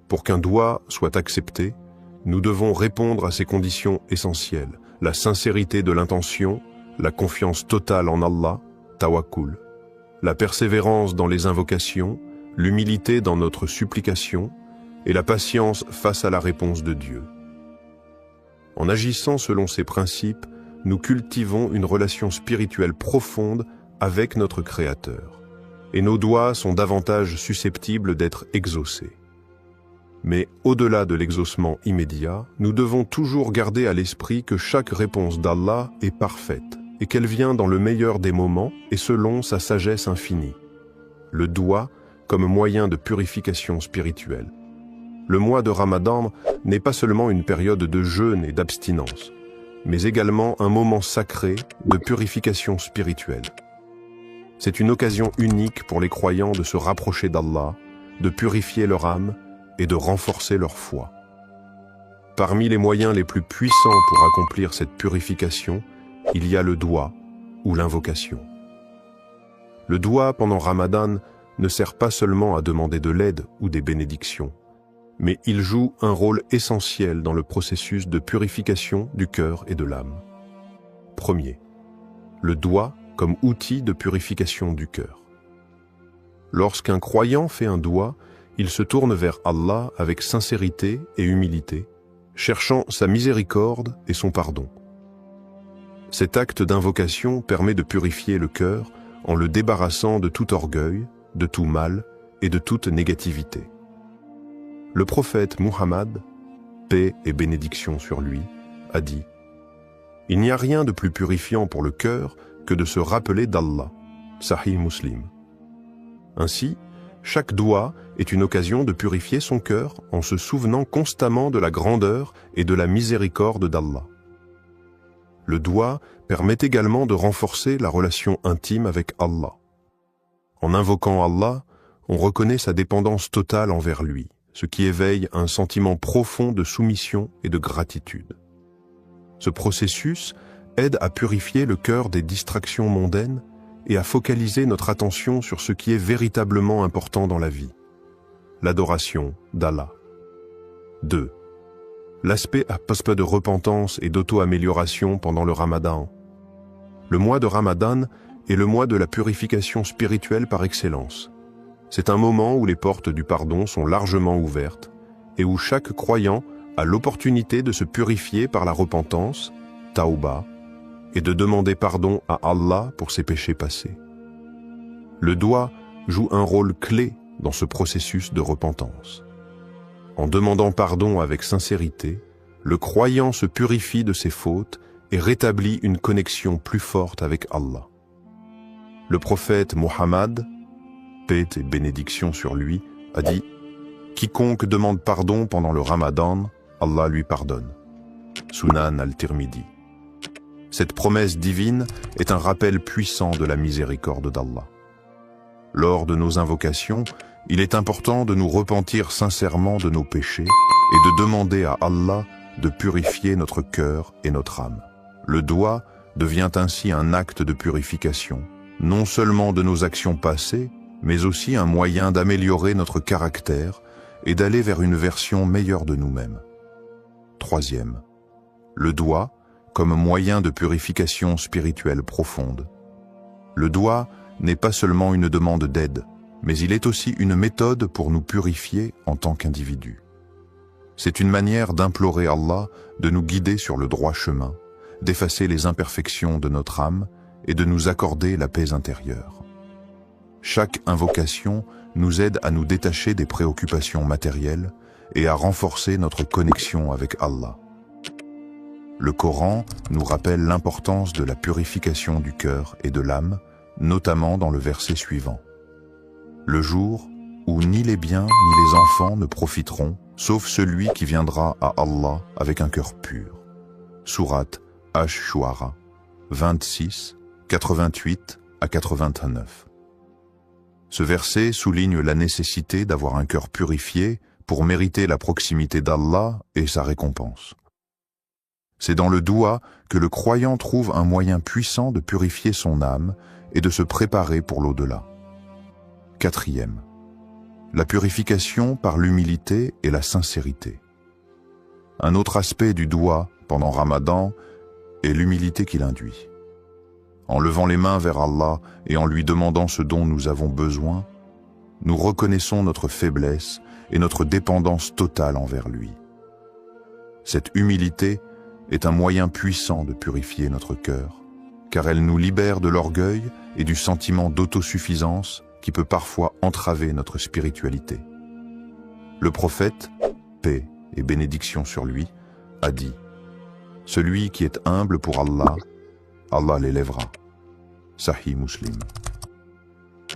pour qu'un doua soit accepté, nous devons répondre à ces conditions essentielles, la sincérité de l'intention, la confiance totale en Allah, tawakkul, la persévérance dans les invocations, l'humilité dans notre supplication et la patience face à la réponse de Dieu. En agissant selon ces principes, nous cultivons une relation spirituelle profonde avec notre Créateur, et nos doigts sont davantage susceptibles d'être exaucés. Mais au-delà de l'exaucement immédiat, nous devons toujours garder à l'esprit que chaque réponse d'Allah est parfaite, et qu'elle vient dans le meilleur des moments et selon sa sagesse infinie. Le doua comme moyen de purification spirituelle. Le mois de Ramadan n'est pas seulement une période de jeûne et d'abstinence, mais également un moment sacré de purification spirituelle. C'est une occasion unique pour les croyants de se rapprocher d'Allah, de purifier leur âme et de renforcer leur foi. Parmi les moyens les plus puissants pour accomplir cette purification, il y a le doua ou l'invocation. Le doua pendant Ramadan ne sert pas seulement à demander de l'aide ou des bénédictions, mais il joue un rôle essentiel dans le processus de purification du cœur et de l'âme. Premier, le doua comme outil de purification du cœur. Lorsqu'un croyant fait un doua, il se tourne vers Allah avec sincérité et humilité, cherchant sa miséricorde et son pardon. Cet acte d'invocation permet de purifier le cœur en le débarrassant de tout orgueil, de tout mal et de toute négativité. Le prophète Muhammad, paix et bénédiction sur lui, a dit « Il n'y a rien de plus purifiant pour le cœur que de se rappeler d'Allah. » Sahih Muslim. Ainsi, chaque doua est une occasion de purifier son cœur en se souvenant constamment de la grandeur et de la miséricorde d'Allah. Le doua permet également de renforcer la relation intime avec Allah. En invoquant Allah, on reconnaît sa dépendance totale envers lui, ce qui éveille un sentiment profond de soumission et de gratitude. Ce processus aide à purifier le cœur des distractions mondaines et à focaliser notre attention sur ce qui est véritablement important dans la vie, l'adoration d'Allah. 2. L'aspect de repentance et d'auto-amélioration pendant le Ramadan. Le mois de Ramadan est le mois de la purification spirituelle par excellence. C'est un moment où les portes du pardon sont largement ouvertes et où chaque croyant a l'opportunité de se purifier par la repentance, tauba, et de demander pardon à Allah pour ses péchés passés. Le doua joue un rôle clé dans ce processus de repentance. En demandant pardon avec sincérité, le croyant se purifie de ses fautes et rétablit une connexion plus forte avec Allah. Le prophète Muhammad, paix et bénédiction sur lui, a dit « Quiconque demande pardon pendant le Ramadan, Allah lui pardonne. » Sunan al-Tirmidhi. Cette promesse divine est un rappel puissant de la miséricorde d'Allah. Lors de nos invocations, il est important de nous repentir sincèrement de nos péchés et de demander à Allah de purifier notre cœur et notre âme. Le doigt devient ainsi un acte de purification, non seulement de nos actions passées, mais aussi un moyen d'améliorer notre caractère et d'aller vers une version meilleure de nous-mêmes. Troisième, le doigt comme moyen de purification spirituelle profonde. Le doigt n'est pas seulement une demande d'aide, mais il est aussi une méthode pour nous purifier en tant qu'individus. C'est une manière d'implorer Allah de nous guider sur le droit chemin, d'effacer les imperfections de notre âme et de nous accorder la paix intérieure. Chaque invocation nous aide à nous détacher des préoccupations matérielles et à renforcer notre connexion avec Allah. Le Coran nous rappelle l'importance de la purification du cœur et de l'âme, notamment dans le verset suivant. Le jour où ni les biens ni les enfants ne profiteront, sauf celui qui viendra à Allah avec un cœur pur. Sourate Ash-Shu'ara, 26, 88 à 89. Ce verset souligne la nécessité d'avoir un cœur purifié pour mériter la proximité d'Allah et sa récompense. C'est dans le doua que le croyant trouve un moyen puissant de purifier son âme et de se préparer pour l'au-delà. Quatrième, la purification par l'humilité et la sincérité. Un autre aspect du doua pendant Ramadan est l'humilité qu'il induit. En levant les mains vers Allah et en lui demandant ce dont nous avons besoin, nous reconnaissons notre faiblesse et notre dépendance totale envers lui. Cette humilité est un moyen puissant de purifier notre cœur, car elle nous libère de l'orgueil et du sentiment d'autosuffisance qui peut parfois entraver notre spiritualité. Le prophète, paix et bénédiction sur lui, a dit « Celui qui est humble pour Allah, Allah l'élèvera. » Sahih Muslim.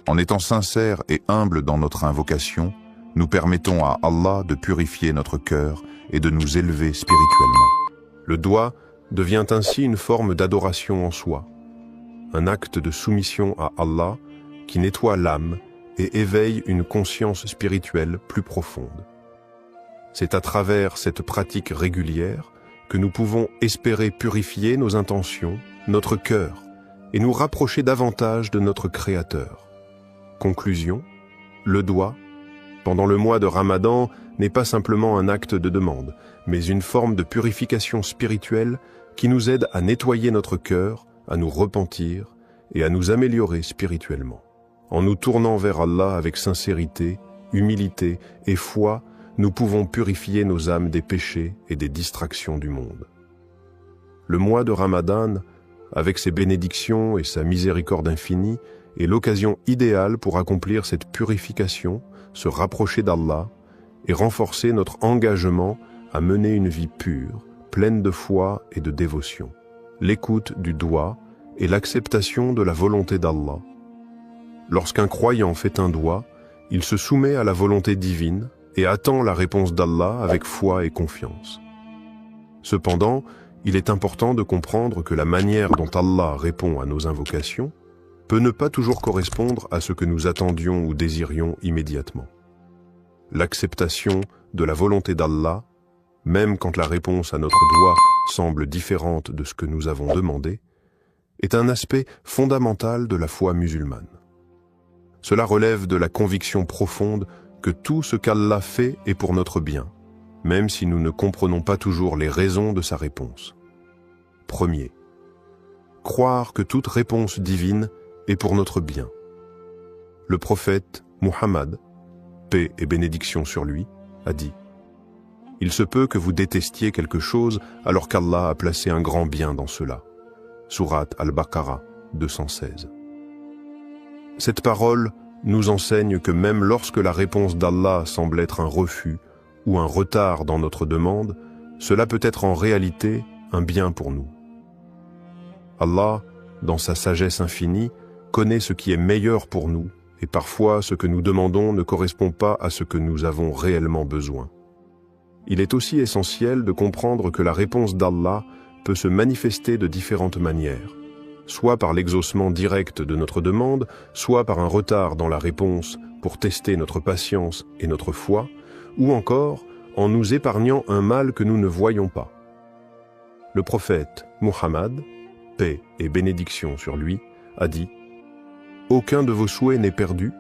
En étant sincères et humbles dans notre invocation, nous permettons à Allah de purifier notre cœur et de nous élever spirituellement. Le doigt devient ainsi une forme d'adoration en soi, un acte de soumission à Allah qui nettoie l'âme et éveille une conscience spirituelle plus profonde. C'est à travers cette pratique régulière que nous pouvons espérer purifier nos intentions, notre cœur, et nous rapprocher davantage de notre Créateur. Conclusion, le doigt, pendant le mois de Ramadan, n'est pas simplement un acte de demande, mais une forme de purification spirituelle qui nous aide à nettoyer notre cœur, à nous repentir et à nous améliorer spirituellement. En nous tournant vers Allah avec sincérité, humilité et foi, nous pouvons purifier nos âmes des péchés et des distractions du monde. Le mois de Ramadan, avec ses bénédictions et sa miséricorde infinie, est l'occasion idéale pour accomplir cette purification, se rapprocher d'Allah et renforcer notre engagement à mener une vie pure, pleine de foi et de dévotion. L'écoute du doigt et l'acceptation de la volonté d'Allah. Lorsqu'un croyant fait un doigt, il se soumet à la volonté divine et attend la réponse d'Allah avec foi et confiance. Cependant, il est important de comprendre que la manière dont Allah répond à nos invocations peut ne pas toujours correspondre à ce que nous attendions ou désirions immédiatement. L'acceptation de la volonté d'Allah, même quand la réponse à notre doigt semble différente de ce que nous avons demandé, est un aspect fondamental de la foi musulmane. Cela relève de la conviction profonde que tout ce qu'Allah fait est pour notre bien, même si nous ne comprenons pas toujours les raisons de sa réponse. Premier, croire que toute réponse divine est pour notre bien. Le prophète Muhammad, paix et bénédiction sur lui, a dit « Il se peut que vous détestiez quelque chose alors qu'Allah a placé un grand bien dans cela. » Sourate Al-Baqarah 216. Cette parole nous enseigne que même lorsque la réponse d'Allah semble être un refus ou un retard dans notre demande, cela peut être en réalité un bien pour nous. Allah, dans sa sagesse infinie, connaît ce qui est meilleur pour nous, et parfois ce que nous demandons ne correspond pas à ce que nous avons réellement besoin. Il est aussi essentiel de comprendre que la réponse d'Allah peut se manifester de différentes manières, soit par l'exaucement direct de notre demande, soit par un retard dans la réponse pour tester notre patience et notre foi, ou encore en nous épargnant un mal que nous ne voyons pas. Le prophète Muhammad, paix et bénédiction sur lui, a dit « Aucun de vos souhaits n'est perdu,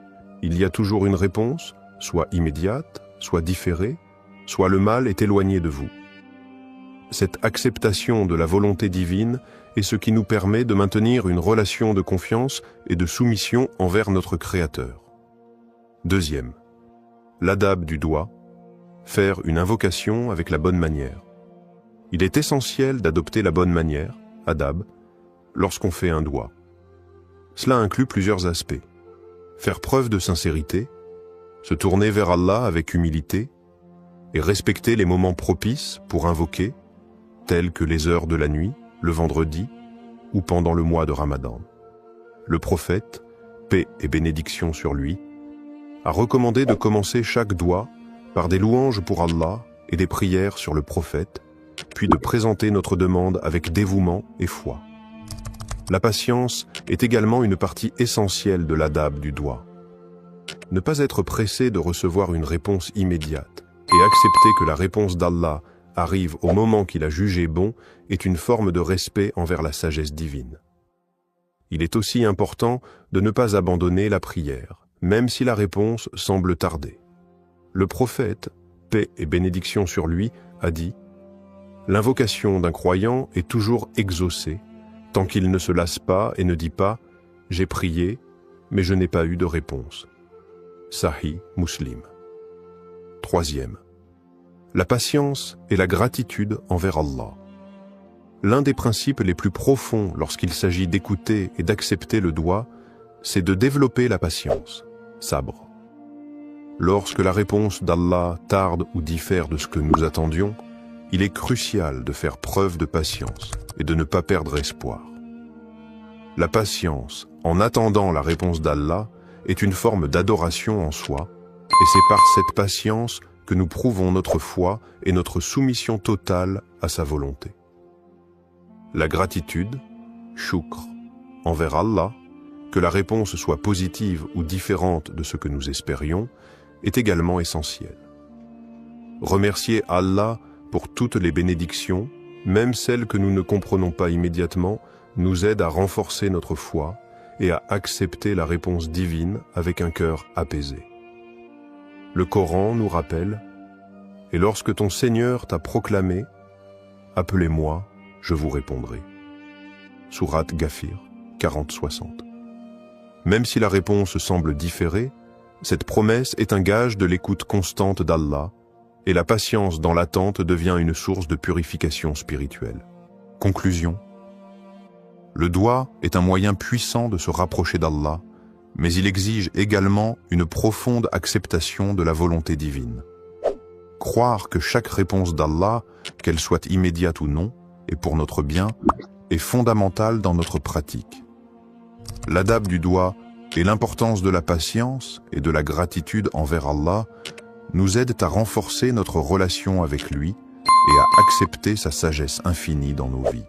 il y a toujours une réponse, soit immédiate, soit différée, soit le mal est éloigné de vous. » Cette acceptation de la volonté divine est ce qui nous permet de maintenir une relation de confiance et de soumission envers notre Créateur. Deuxième, l'adab du doigt, faire une invocation avec la bonne manière. Il est essentiel d'adopter la bonne manière, adab, lorsqu'on fait un doigt. Cela inclut plusieurs aspects. Faire preuve de sincérité, se tourner vers Allah avec humilité et respecter les moments propices pour invoquer, tels que les heures de la nuit, le vendredi ou pendant le mois de Ramadan. Le prophète, paix et bénédiction sur lui, a recommandé de commencer chaque doigt par des louanges pour Allah et des prières sur le prophète, puis de présenter notre demande avec dévouement et foi. La patience est également une partie essentielle de l'adab du doigt. Ne pas être pressé de recevoir une réponse immédiate et accepter que la réponse d'Allah arrive au moment qu'il a jugé bon est une forme de respect envers la sagesse divine. Il est aussi important de ne pas abandonner la prière, même si la réponse semble tarder. Le prophète, paix et bénédiction sur lui, a dit « L'invocation d'un croyant est toujours exaucée, tant qu'il ne se lasse pas et ne dit pas « J'ai prié, mais je n'ai pas eu de réponse ». Sahih Muslim. Troisième, la patience et la gratitude envers Allah. L'un des principes les plus profonds lorsqu'il s'agit d'écouter et d'accepter le doigt, c'est de développer la patience, sabre. Lorsque la réponse d'Allah tarde ou diffère de ce que nous attendions, il est crucial de faire preuve de patience et de ne pas perdre espoir. La patience, en attendant la réponse d'Allah, est une forme d'adoration en soi, et c'est par cette patience que nous prouvons notre foi et notre soumission totale à sa volonté. La gratitude, shukr, envers Allah, que la réponse soit positive ou différente de ce que nous espérions, est également essentielle. Remercier Allah pour toutes les bénédictions, même celles que nous ne comprenons pas immédiatement, nous aide à renforcer notre foi et à accepter la réponse divine avec un cœur apaisé. Le Coran nous rappelle « Et lorsque ton Seigneur t'a proclamé, appelez-moi, je vous répondrai. » Sourate Ghafir 40-60. Même si la réponse semble différer, cette promesse est un gage de l'écoute constante d'Allah et la patience dans l'attente devient une source de purification spirituelle. Conclusion. Le doigt est un moyen puissant de se rapprocher d'Allah, mais il exige également une profonde acceptation de la volonté divine. Croire que chaque réponse d'Allah, qu'elle soit immédiate ou non, et pour notre bien, est fondamentale dans notre pratique. L'adab du doigt et l'importance de la patience et de la gratitude envers Allah nous aident à renforcer notre relation avec lui et à accepter sa sagesse infinie dans nos vies.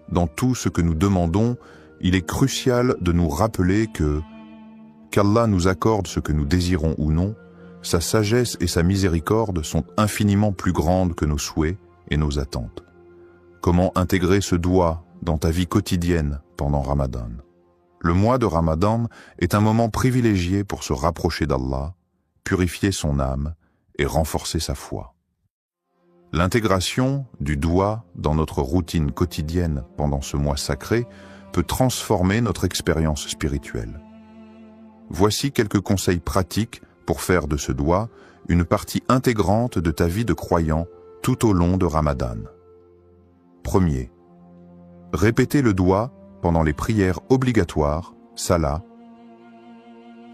Dans tout ce que nous demandons, il est crucial de nous rappeler qu'Allah nous accorde ce que nous désirons ou non, sa sagesse et sa miséricorde sont infiniment plus grandes que nos souhaits et nos attentes. Comment intégrer ce doigt dans ta vie quotidienne pendant Ramadan? Le mois de Ramadan est un moment privilégié pour se rapprocher d'Allah, purifier son âme et renforcer sa foi. L'intégration du doigt dans notre routine quotidienne pendant ce mois sacré peut transformer notre expérience spirituelle. Voici quelques conseils pratiques pour faire de ce doigt une partie intégrante de ta vie de croyant tout au long de Ramadan. Premier, répétez le doigt pendant les prières obligatoires, salat.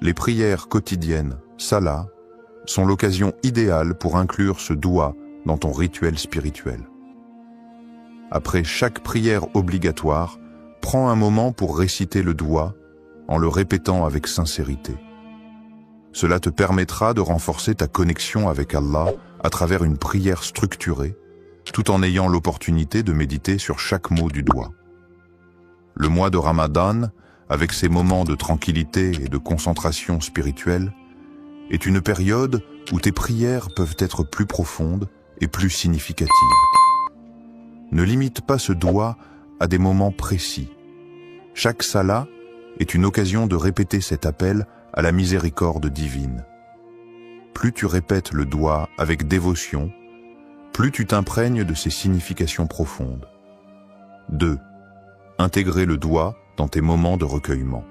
Les prières quotidiennes, salat, sont l'occasion idéale pour inclure ce doigt dans ton rituel spirituel. Après chaque prière obligatoire, prends un moment pour réciter le doigt en le répétant avec sincérité. Cela te permettra de renforcer ta connexion avec Allah à travers une prière structurée, tout en ayant l'opportunité de méditer sur chaque mot du doigt. Le mois de Ramadan, avec ses moments de tranquillité et de concentration spirituelle, est une période où tes prières peuvent être plus profondes et plus significatives. Ne limite pas ce doigt à des moments précis. Chaque salat est une occasion de répéter cet appel à la miséricorde divine. Plus tu répètes le doigt avec dévotion, plus tu t'imprègnes de ses significations profondes. 2. Intégrer le doigt dans tes moments de recueillement.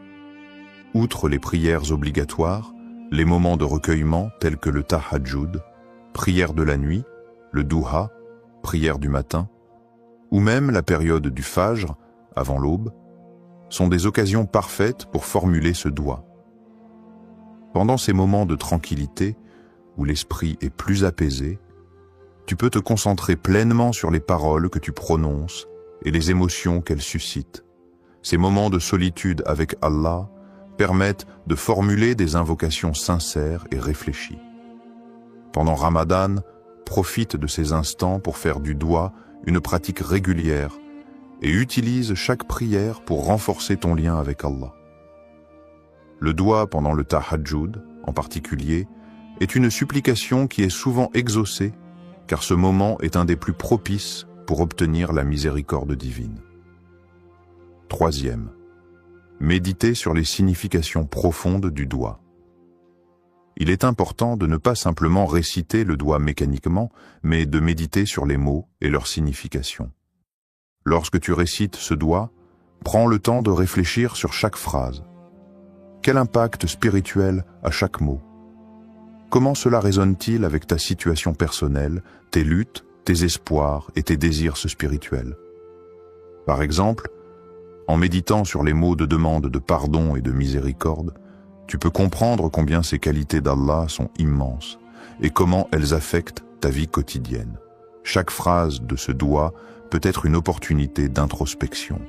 Outre les prières obligatoires, les moments de recueillement tels que le tahajjud, prière de la nuit, le duha, prière du matin, ou même la période du fajr, avant l'aube, sont des occasions parfaites pour formuler ce doigt. Pendant ces moments de tranquillité, où l'esprit est plus apaisé, tu peux te concentrer pleinement sur les paroles que tu prononces et les émotions qu'elles suscitent. Ces moments de solitude avec Allah permettent de formuler des invocations sincères et réfléchies. Pendant Ramadan, profite de ces instants pour faire du doigt une pratique régulière et utilise chaque prière pour renforcer ton lien avec Allah. Le doigt pendant le tahajjud, en particulier, est une supplication qui est souvent exaucée, car ce moment est un des plus propices pour obtenir la miséricorde divine. 3. Méditer sur les significations profondes du doigt. Il est important de ne pas simplement réciter le doigt mécaniquement, mais de méditer sur les mots et leur signification. Lorsque tu récites ce doigt, prends le temps de réfléchir sur chaque phrase. Quel impact spirituel a chaque mot? Comment cela résonne-t-il avec ta situation personnelle, tes luttes, tes espoirs et tes désirs spirituels? Par exemple, en méditant sur les mots de demande de pardon et de miséricorde, tu peux comprendre combien ces qualités d'Allah sont immenses et comment elles affectent ta vie quotidienne. Chaque phrase de ce doigt peut être une opportunité d'introspection.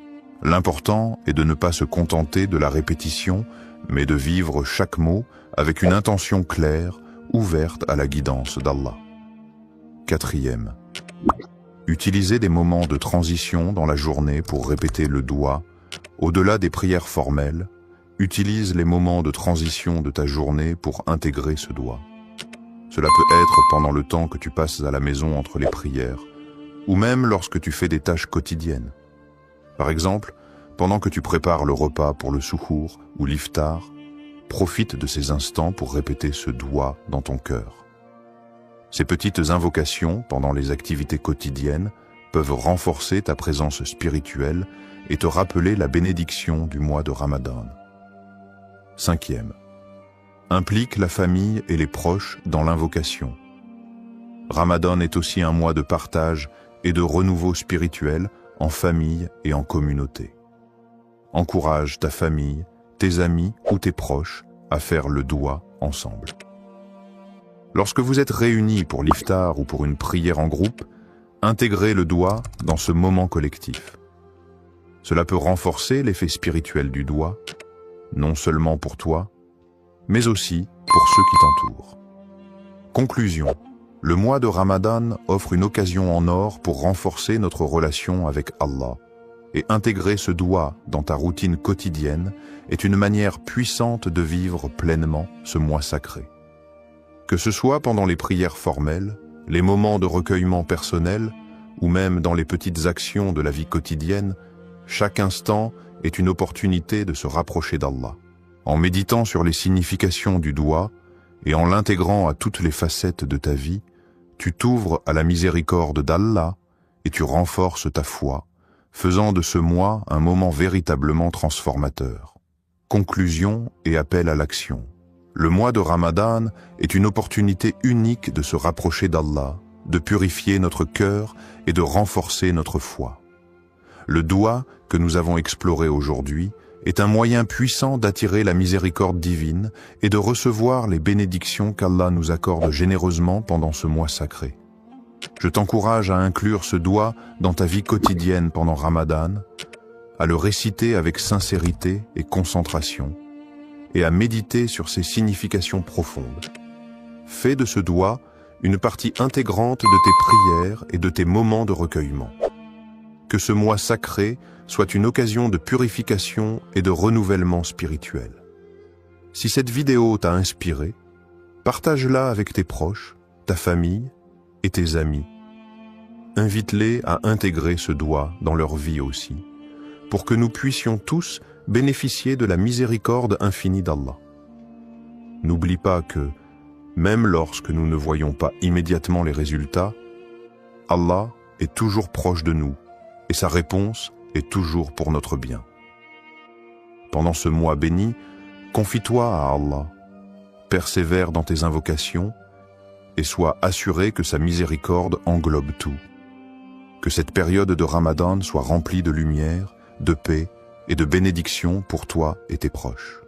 L'important est de ne pas se contenter de la répétition, mais de vivre chaque mot avec une intention claire, ouverte à la guidance d'Allah. 4. Utilisez des moments de transition dans la journée pour répéter le doigt. Au-delà des prières formelles, utilise les moments de transition de ta journée pour intégrer ce doigt. Cela peut être pendant le temps que tu passes à la maison entre les prières, ou même lorsque tu fais des tâches quotidiennes. Par exemple, pendant que tu prépares le repas pour le suhour ou l'iftar, profite de ces instants pour répéter ce doigt dans ton cœur. Ces petites invocations pendant les activités quotidiennes peuvent renforcer ta présence spirituelle et te rappeler la bénédiction du mois de Ramadan. 5. Implique la famille et les proches dans l'invocation. Ramadan est aussi un mois de partage et de renouveau spirituel en famille et en communauté. Encourage ta famille, tes amis ou tes proches à faire le doigt ensemble. Lorsque vous êtes réunis pour l'iftar ou pour une prière en groupe, intégrez le doigt dans ce moment collectif. Cela peut renforcer l'effet spirituel du doigt, non seulement pour toi, mais aussi pour ceux qui t'entourent. Conclusion. Le mois de Ramadan offre une occasion en or pour renforcer notre relation avec Allah, et intégrer ce doigt dans ta routine quotidienne est une manière puissante de vivre pleinement ce mois sacré. Que ce soit pendant les prières formelles, les moments de recueillement personnel, ou même dans les petites actions de la vie quotidienne, chaque instant est une opportunité de se rapprocher d'Allah. En méditant sur les significations du doigt et en l'intégrant à toutes les facettes de ta vie, tu t'ouvres à la miséricorde d'Allah et tu renforces ta foi, faisant de ce mois un moment véritablement transformateur. Conclusion et appel à l'action. Le mois de Ramadan est une opportunité unique de se rapprocher d'Allah, de purifier notre cœur et de renforcer notre foi. Le doigt que nous avons exploré aujourd'hui est un moyen puissant d'attirer la miséricorde divine et de recevoir les bénédictions qu'Allah nous accorde généreusement pendant ce mois sacré. Je t'encourage à inclure ce doigt dans ta vie quotidienne pendant Ramadan, à le réciter avec sincérité et concentration, et à méditer sur ses significations profondes. Fais de ce doigt une partie intégrante de tes prières et de tes moments de recueillement. Que ce mois sacré soit une occasion de purification et de renouvellement spirituel. Si cette vidéo t'a inspiré, Partage-la avec tes proches, ta famille et tes amis. Invite-les à intégrer ce doigt dans leur vie aussi, pour que nous puissions tous bénéficier de la miséricorde infinie d'Allah. N'oublie pas que, même lorsque nous ne voyons pas immédiatement les résultats, Allah est toujours proche de nous et sa réponse est toujours pour notre bien. Pendant ce mois béni, confie-toi à Allah, persévère dans tes invocations et sois assuré que sa miséricorde englobe tout. Que cette période de Ramadan soit remplie de lumière, de paix et de bénédiction pour toi et tes proches.